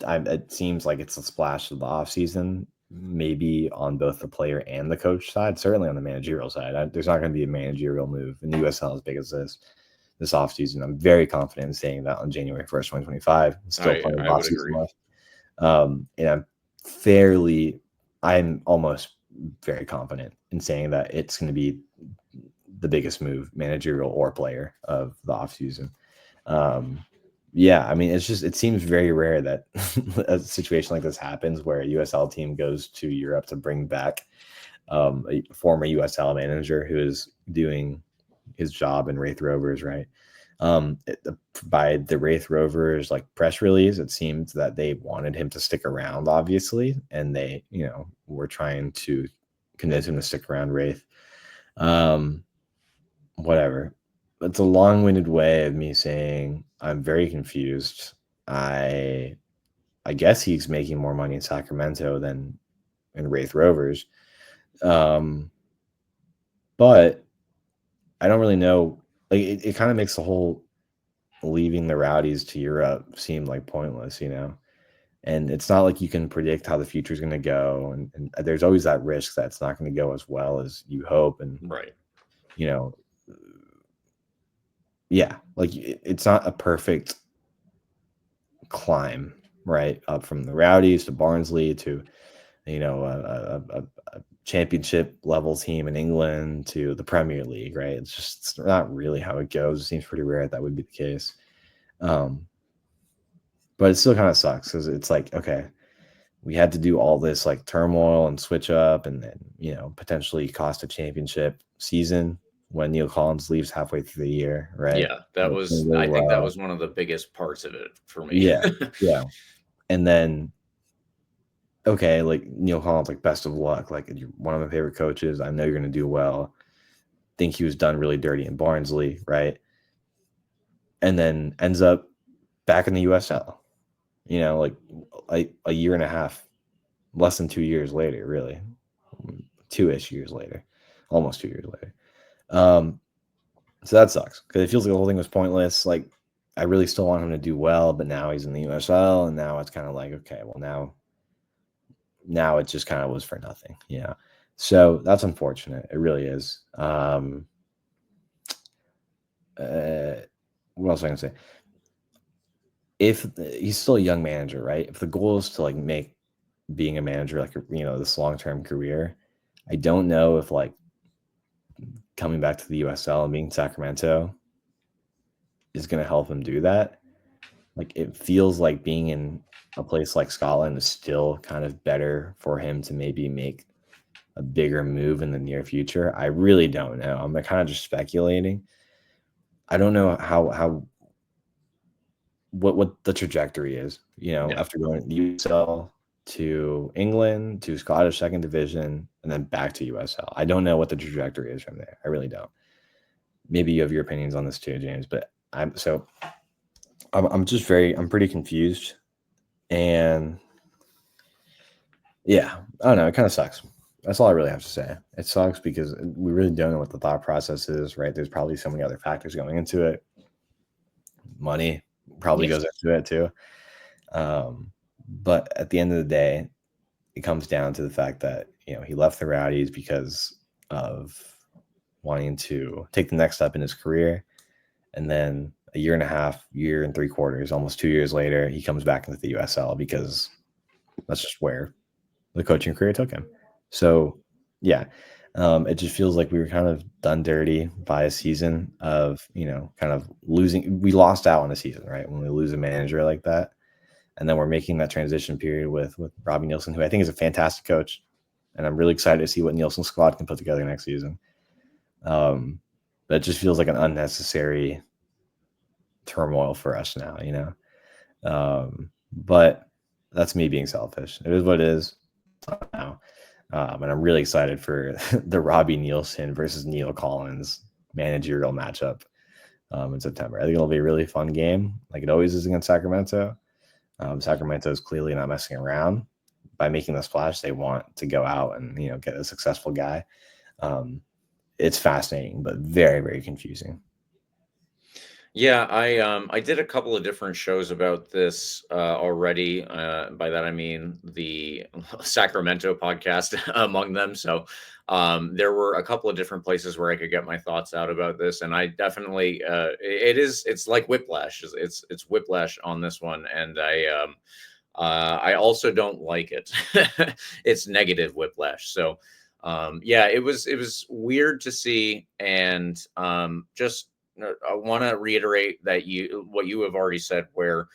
It seems like it's a splash of the offseason, maybe on both the player and the coach side, certainly on the managerial side. There's not going to be a managerial move in the USL as big as this offseason. I'm very confident in saying that on January 1st, 2025. Still plenty of offseason left. And I'm almost very confident in saying that it's going to be the biggest move, managerial or player, of the offseason. Yeah, I mean, it seems very rare that a situation like this happens where a USL team goes to Europe to bring back a former USL manager who is doing his job in Wraith Rovers, right? By the Wraith Rovers press release, it seemed that they wanted him to stick around, obviously, and they, were trying to convince him to stick around Wraith. Whatever. It's a long-winded way of me saying I'm very confused. I guess he's making more money in Sacramento than in Wraith Rovers. But I don't really know. It kind of makes the whole leaving the Rowdies to Europe seem pointless, And it's not like you can predict how the future is going to go. And there's always that risk that it's not going to go as well as you hope. And, right. Yeah, it's not a perfect climb, right? Up from the Rowdies to Barnsley to, a championship level team in England to the Premier League, right? It's not really how it goes. It seems pretty rare that would be the case. But it still kind of sucks because it's okay, we had to do all this turmoil and switch up and then, potentially cost a championship season when Neill Collins leaves halfway through the year, right? Yeah, that was, I think that was one of the biggest parts of it for me. Yeah, yeah. And then, okay, Neill Collins, best of luck. You're one of my favorite coaches. I know you're going to do well. Think he was done really dirty in Barnsley, right? And then ends up back in the USL, a year and a half, less than 2 years later, really. 2-ish years later, almost 2 years later. So that sucks because it feels like the whole thing was pointless. Like, I really still want him to do well, but now he's in the USL, and now it's kind of like, okay, well now it just kind of was for nothing, you know. So that's unfortunate. It really is. What else was I gonna say? If he's still a young manager, right? If the goal is to like make being a manager like this long-term career, I don't know if like coming back to the USL and being Sacramento is going to help him do that. Like, it feels like being in a place like Scotland is still kind of better for him to maybe make a bigger move in the near future. I really don't know. I'm kind of just speculating. I don't know what the trajectory is, after going to the USL to England to Scottish second division and then back to USL. I don't know what the trajectory is from there. I really don't. Maybe you have your opinions on this too, James, but I'm pretty confused. And yeah, I don't know. It kind of sucks. That's all I really have to say. It sucks because we really don't know what the thought process is, right? There's probably so many other factors going into it. Money probably goes into it too. But at the end of the day, it comes down to the fact that, he left the Rowdies because of wanting to take the next step in his career. And then a year and a half, year and 3/4, almost 2 years later, he comes back into the USL because that's just where the coaching career took him. So, yeah, it just feels like we were kind of done dirty by a season of, kind of losing. We lost out on a season, right? When we lose a manager like that. And then we're making that transition period with Robbie Nielsen, who I think is a fantastic coach. And I'm really excited to see what Nielsen's squad can put together next season. But it just feels like an unnecessary turmoil for us now, but that's me being selfish. It is what it is now. And I'm really excited for the Robbie Nielsen versus Neill Collins managerial matchup in September. I think it'll be a really fun game, like it always is against Sacramento. Sacramento is clearly not messing around by making the splash. They want to go out and get a successful guy. It's fascinating, but very, very confusing. Yeah, I did a couple of different shows about this already. By that I mean the Sacramento podcast among them. So there were a couple of different places where I could get my thoughts out about this, and I definitely it's like whiplash. It's whiplash on this one, and I also don't like it. It's negative whiplash. So yeah, it was weird to see, and just. I want to reiterate that what you have already said, where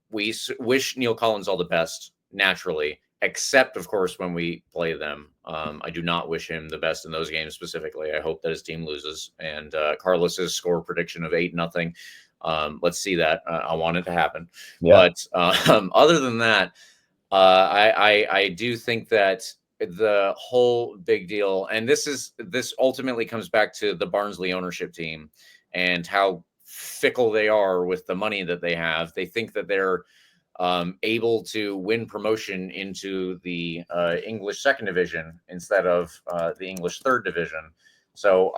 we wish Neill Collins all the best naturally, except of course when we play them. I do not wish him the best in those games specifically. I hope that his team loses. And Carlos's score prediction of 8-0. Let's see that. I want it to happen. Yeah. But other than that, I do think that the whole big deal, and this ultimately comes back to the Barnsley ownership team and how fickle they are with the money that they have. They think that they're able to win promotion into the English second division instead of the English third division. So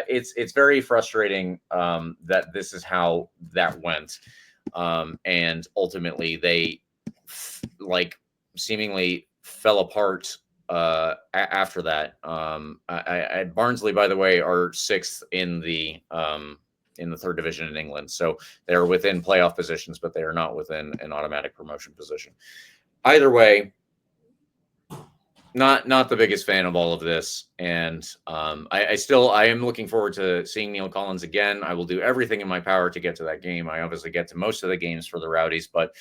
it's very frustrating that this is how that went, and ultimately they seemingly fell apart after that. Barnsley, by the way, are 6th in the third division in England, so they're within playoff positions, but they are not within an automatic promotion position. Either way, not the biggest fan of all of this, and I am looking forward to seeing Neill Collins again. I will do everything in my power to get to that game. I obviously get to most of the games for the Rowdies, but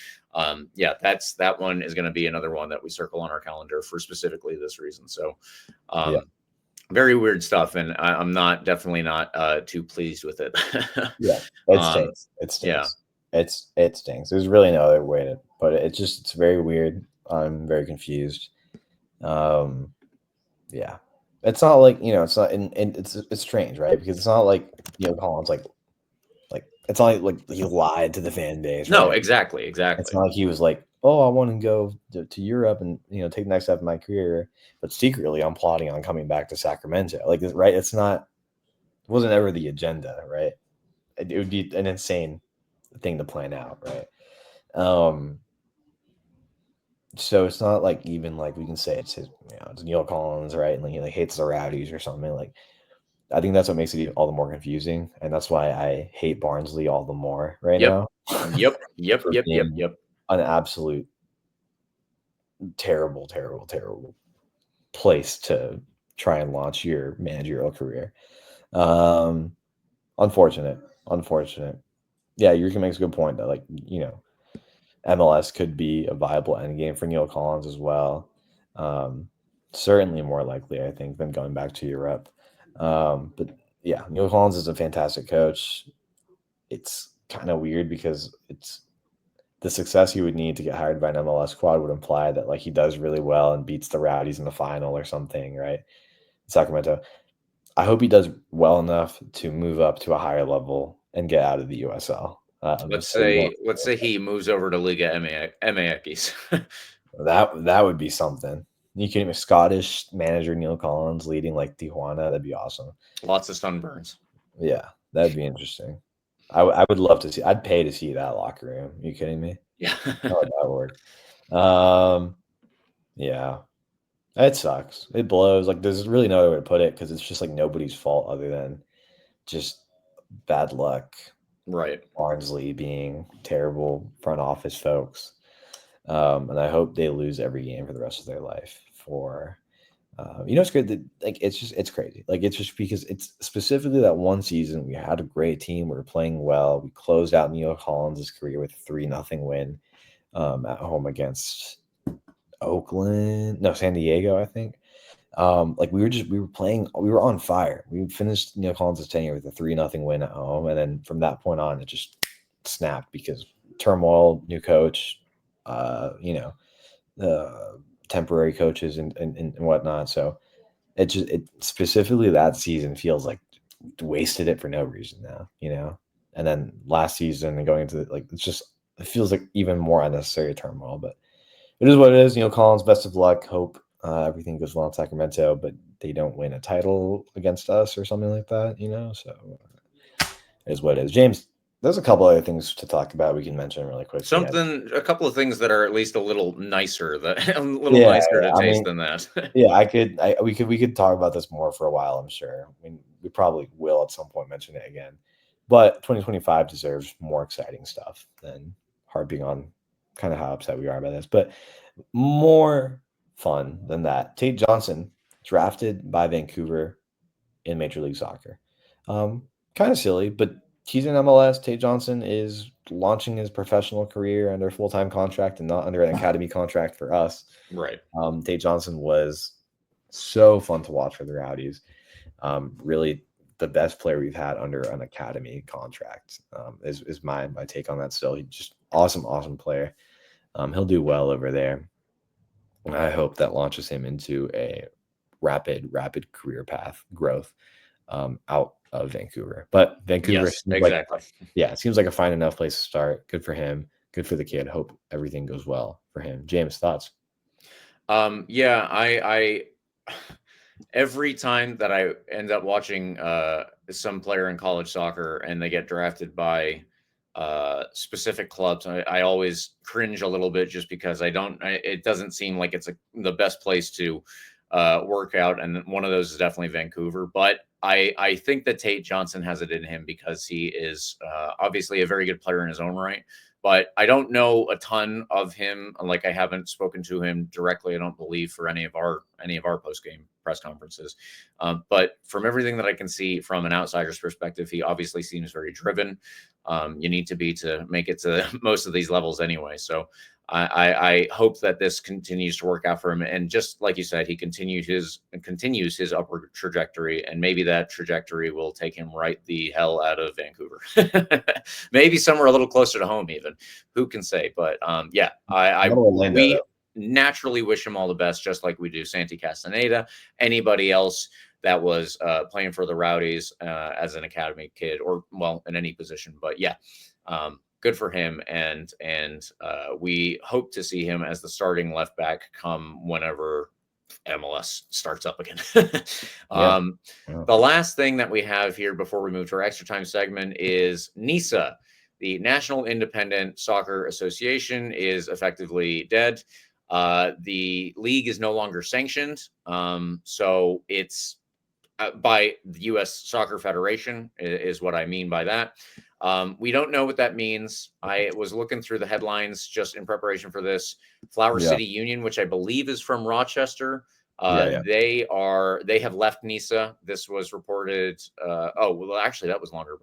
yeah, that one is going to be another one that we circle on our calendar for specifically this reason. So very weird stuff, and I'm definitely not too pleased with it. Yeah, it stinks. It stinks. Yeah. It stinks. There's really no other way to put it. It's very weird. I'm very confused. Yeah, it's not like it's not, and it's strange, right? Because it's not like Collins like it's not like he lied to the fan base. No, right? Exactly. It's not like he was like, oh, I want to go to Europe and take the next step in my career, but secretly I'm plotting on coming back to Sacramento. Like, right? It's not wasn't ever the agenda, right? It would be an insane thing to plan out, right? So it's not like even like we can say it's his, it's Neill Collins, right? And like, he like hates the Rowdies or something. Like I think that's what makes it all the more confusing, and that's why I hate Barnsley all the more right Yep. now. Yep. For being an absolute terrible, terrible, terrible place to try and launch your managerial career. Unfortunate. Yeah, Yurka makes a good point that, like, MLS could be a viable end game for Neill Collins as well. Certainly more likely, I think, than going back to Europe. But yeah, Neill Collins is a fantastic coach. It's kind of weird because it's the success he would need to get hired by an MLS squad would imply that like he does really well and beats the Rowdies in the final or something, right? Sacramento. I hope he does well enough to move up to a higher level and get out of the USL. Let's So we say he moves over to Liga MX. that would be something. You can Scottish manager Neill Collins leading like Tijuana. That'd be awesome. Lots of sunburns. Yeah, that'd be interesting. I would love to see. I'd pay to see that locker room. Are you kidding me? Yeah. How would that work? Yeah, it sucks. It blows. Like there's really no other way to put it because it's just like nobody's fault other than just bad luck. Right. Barnsley being terrible front office folks. And I hope they lose every game for the rest of their life. It's great that like it's crazy. Like it's just because it's specifically that one season we had a great team. We were playing well. We closed out Neill Collins' career with a 3-0 win at home against San Diego, I think. Like we were on fire. We finished Neill Collins' tenure with a 3-0 win at home, and then from that point on, it just snapped because turmoil, new coach, temporary coaches and whatnot. So it specifically that season feels like wasted it for no reason now, And then last season and going into it feels like even more unnecessary turmoil, but it is what it is. Collins, best of luck. Hope everything goes well in Sacramento, but they don't win a title against us or something like that, So it is what it is. James, there's a couple other things to talk about we can mention really quick. A couple of things that are at least a little nicer, nicer to taste than that. Yeah, we could talk about this more for a while, I'm sure. I mean, we probably will at some point mention it again. But 2025 deserves more exciting stuff than harping on kind of how upset we are by this. But more fun than that. Tate Johnson, drafted by Vancouver in Major League Soccer. Kind of silly, but he's in MLS. Tate Johnson is launching his professional career under a full-time contract and not under an academy contract for us. Right. Tate Johnson was so fun to watch for the Rowdies. Really the best player we've had under an academy contract is my take on that still. He's just awesome player. He'll do well over there. I hope that launches him into a rapid career path growth out of Vancouver. But Vancouver, yes, exactly. It seems like a fine enough place to start. Good for him. Good for the kid. Hope everything goes well for him. James, thoughts? I every time that I end up watching some player in college soccer and they get drafted by specific clubs, I always cringe a little bit just because it doesn't seem like it's the best place to work out, and one of those is definitely Vancouver. But I think that Tate Johnson has it in him because he is obviously a very good player in his own right. But I don't know a ton of him. Like I haven't spoken to him directly, I don't believe, for any of our post-game press conferences. But from everything that I can see from an outsider's perspective, he obviously seems very driven. You need to be to make it to most of these levels anyway. So I hope that this continues to work out for him. And just like you said, he continues his upward trajectory, and maybe that trajectory will take him right the hell out of Vancouver. Maybe somewhere a little closer to home, even. Who can say? But we naturally wish him all the best, just like we do Santi Castaneda, anybody else that was playing for the Rowdies as an academy kid, or in any position. But yeah. Good for him, and we hope to see him as the starting left back come whenever MLS starts up again. Yeah. The last thing that we have here before we move to our extra time segment is NISA. The National Independent Soccer Association is effectively dead. The league is no longer sanctioned. So it's by the U.S. Soccer Federation is what I mean by that. We don't know what that means. I was looking through the headlines just in preparation for this. Flower Yeah. City Union, which I believe is from Rochester, Yeah. they have left NISA. This was reported. Actually, that was longer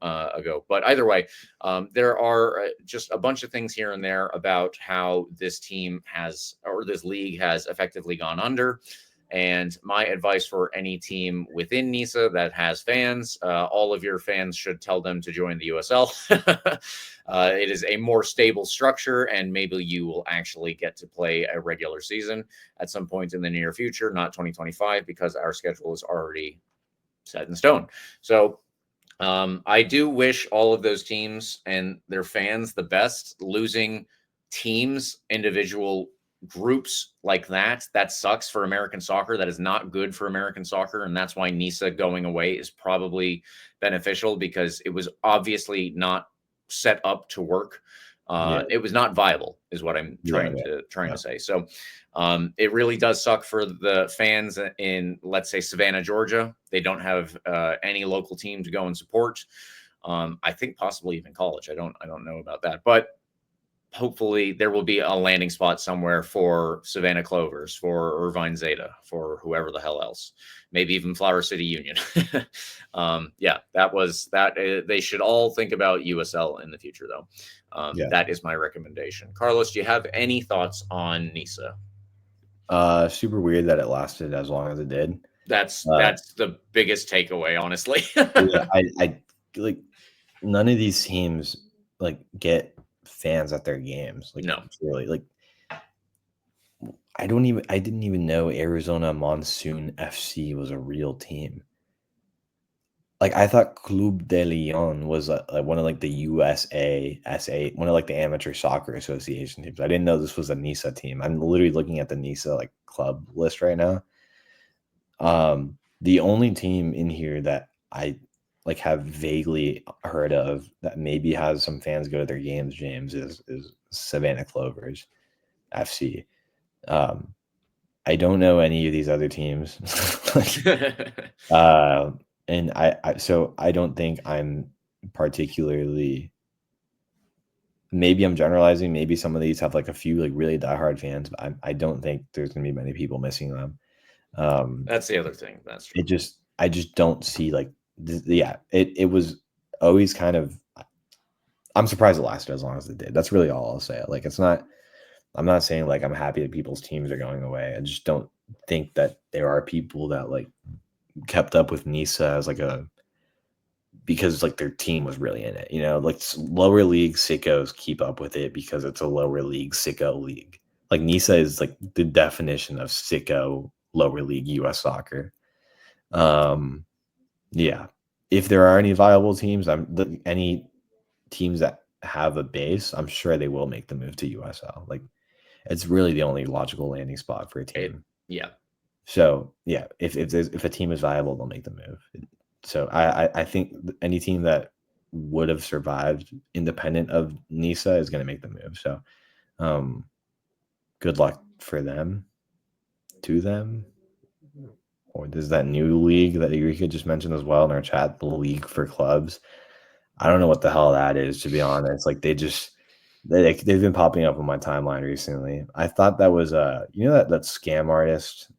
ago. But either way, there are just a bunch of things here and there about how this league has effectively gone under. And my advice for any team within NISA that has fans, all of your fans should tell them to join the USL. It is a more stable structure, and maybe you will actually get to play a regular season at some point in the near future, not 2025, because our schedule is already set in stone. So I do wish all of those teams and their fans the best. Losing teams, individual groups like that sucks for American soccer. That is not good for American soccer. And that's why NISA going away is probably beneficial, because it was obviously not set up to work. It was not viable, is what I'm trying to say. So it really does suck for the fans in, let's say, Savannah, Georgia. They don't have any local team to go and support. I think possibly even college. I don't know about that, but hopefully there will be a landing spot somewhere for Savannah Clovers, for Irvine Zeta, for whoever the hell else, maybe even Flower City Union. They should all think about USL in the future, though. That is my recommendation. Carlos, do you have any thoughts on NISA? Super weird that it lasted as long as it did. That's the biggest takeaway, honestly. I like none of these teams like get fans at their games. Like, no, really, like I didn't even know Arizona Monsoon FC was a real team. Like, I thought Club de Leon was one of like the USA SA, one of like the amateur soccer association teams. I didn't know this was a NISA team. I'm literally looking at the NISA like club list right now. The only team in here that I like have vaguely heard of that maybe has some fans go to their games, James, is Savannah Clovers FC. I don't know any of these other teams. And I don't think I'm particularly, maybe I'm generalizing, maybe some of these have like a few like really diehard fans, but I don't think there's gonna be many people missing them. That's the other thing. That's true. I just don't see like it was always kind of, I'm surprised it lasted as long as it did. That's really all I'll say. Like, I'm not saying like I'm happy that people's teams are going away. I just don't think that there are people that like kept up with NISA as like because like their team was really in it, like lower league sickos keep up with it because it's a lower league sicko league. Like, NISA is like the definition of sicko lower league US soccer. If there are any viable teams, any teams that have a base, I'm sure they will make the move to USL. Like, it's really the only logical landing spot for a team. So if a team is viable, they'll make the move. So I think any team that would have survived independent of NISA is going to make the move. So good luck for them, to them. Or there's that new league that Eureka just mentioned as well in our chat, the League for Clubs. I don't know what the hell that is, to be honest. Like, they've been popping up on my timeline recently. I thought that was that scam artist,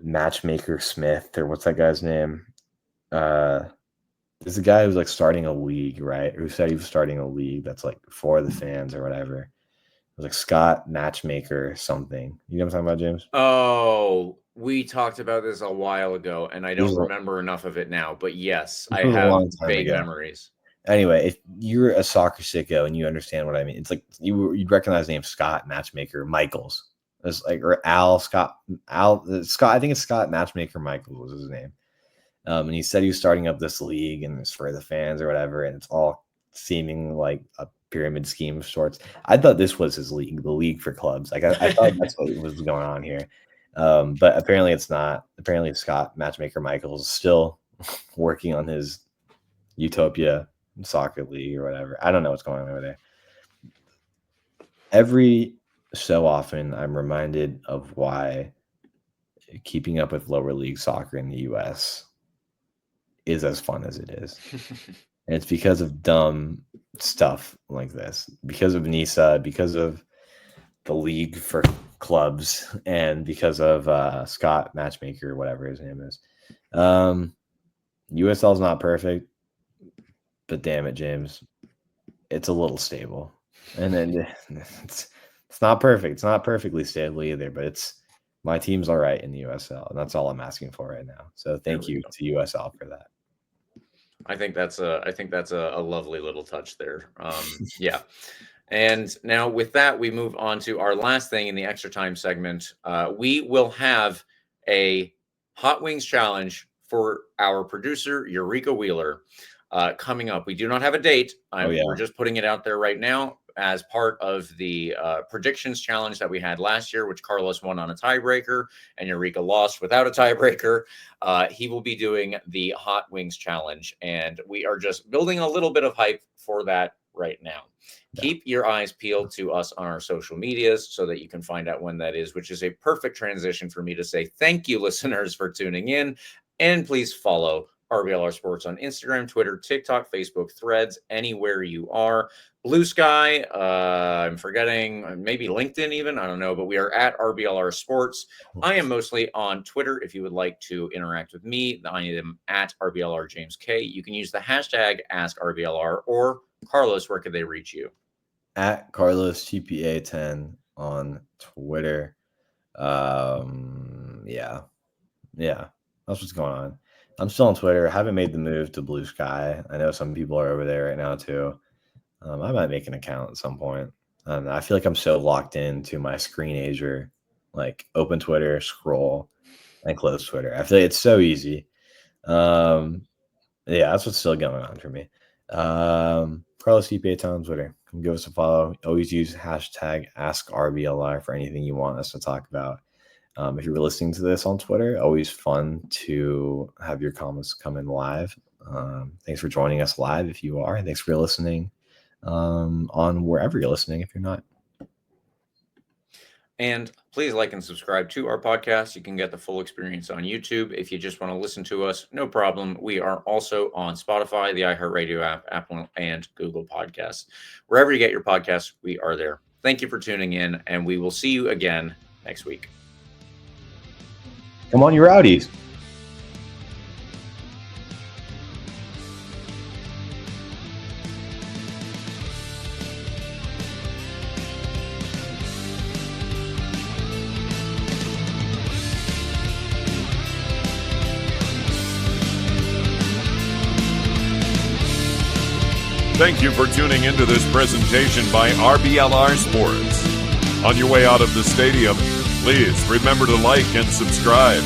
Matchmaker Smith, or what's that guy's name? There's a guy who's like starting a league, right? Who said he was starting a league that's like for the fans or whatever. It was like Scott Matchmaker something. You know what I'm talking about, James? Oh, we talked about this a while ago, and I don't remember enough of it now. But yes, I have vague memories. Anyway, if you're a soccer sicko and you understand what I mean, it's like you'd recognize the name Scott Matchmaker Michaels. It's like, or Scott. I think it's Scott Matchmaker Michaels was his name. And he said he was starting up this league and it's for the fans or whatever, and it's all seeming like a pyramid scheme of sorts. I thought this was his league, the league for clubs. Like I thought that's what was going on here. But apparently it's not. Apparently Scott Matchmaker Michaels is still working on his Utopia soccer league or whatever. I don't know what's going on over there. Every so often I'm reminded of why keeping up with lower league soccer in the US is as fun as it is. And it's because of dumb stuff like this, because of NISA, because of the league for clubs, and because of Scott Matchmaker, whatever his name is. USL is not perfect, but damn it, James, it's a little stable. And then it's not perfect. It's not perfectly stable either, but my team's all right in the USL, and that's all I'm asking for right now. So thank you to USL for that. I think that's a lovely little touch there. Yeah. And now with that, we move on to our last thing in the extra time segment. We will have a Hot Wings challenge for our producer, Eureka Wheeler, coming up. We do not have a date. We're just putting it out there right now as part of the predictions challenge that we had last year, which Carlos won on a tiebreaker and Eureka lost without a tiebreaker. He will be doing the Hot Wings challenge, and we are just building a little bit of hype for that right now. Yeah. Keep your eyes peeled to us on our social medias so that you can find out when that is, which is a perfect transition for me to say thank you, listeners, for tuning in. And please follow RBLR Sports on Instagram, Twitter, TikTok, Facebook, Threads, anywhere you are. Blue Sky, I'm forgetting, maybe LinkedIn even, I don't know, but we are at RBLR Sports. I am mostly on Twitter if you would like to interact with me. I am at RBLR James K. You can use the hashtag AskRBLR, or Carlos, where could they reach you? At Carlos GPA10 on Twitter. Yeah, that's what's going on. I'm still on Twitter. I haven't made the move to Blue Sky. I know some people are over there right now too. I might make an account at some point. I feel like I'm so locked into my screenager, like open Twitter, scroll, and close Twitter. I feel like it's so easy. Yeah, that's what's still going on for me. Carlos CPA on Twitter. Come give us a follow. Always use hashtag AskRBLR for anything you want us to talk about. If you were listening to this on Twitter, always fun to have your comments come in live. Thanks for joining us live if you are. Thanks for listening on wherever you're listening if you're not. And please like and subscribe to our podcast. You can get the full experience on YouTube. If you just want to listen to us, no problem. We are also on Spotify, the iHeartRadio app, Apple, and Google Podcasts. Wherever you get your podcasts, we are there. Thank you for tuning in, and we will see you again next week. Come on, you Rowdies. Thank you for tuning into this presentation by RBLR Sports. On your way out of the stadium, please remember to like and subscribe.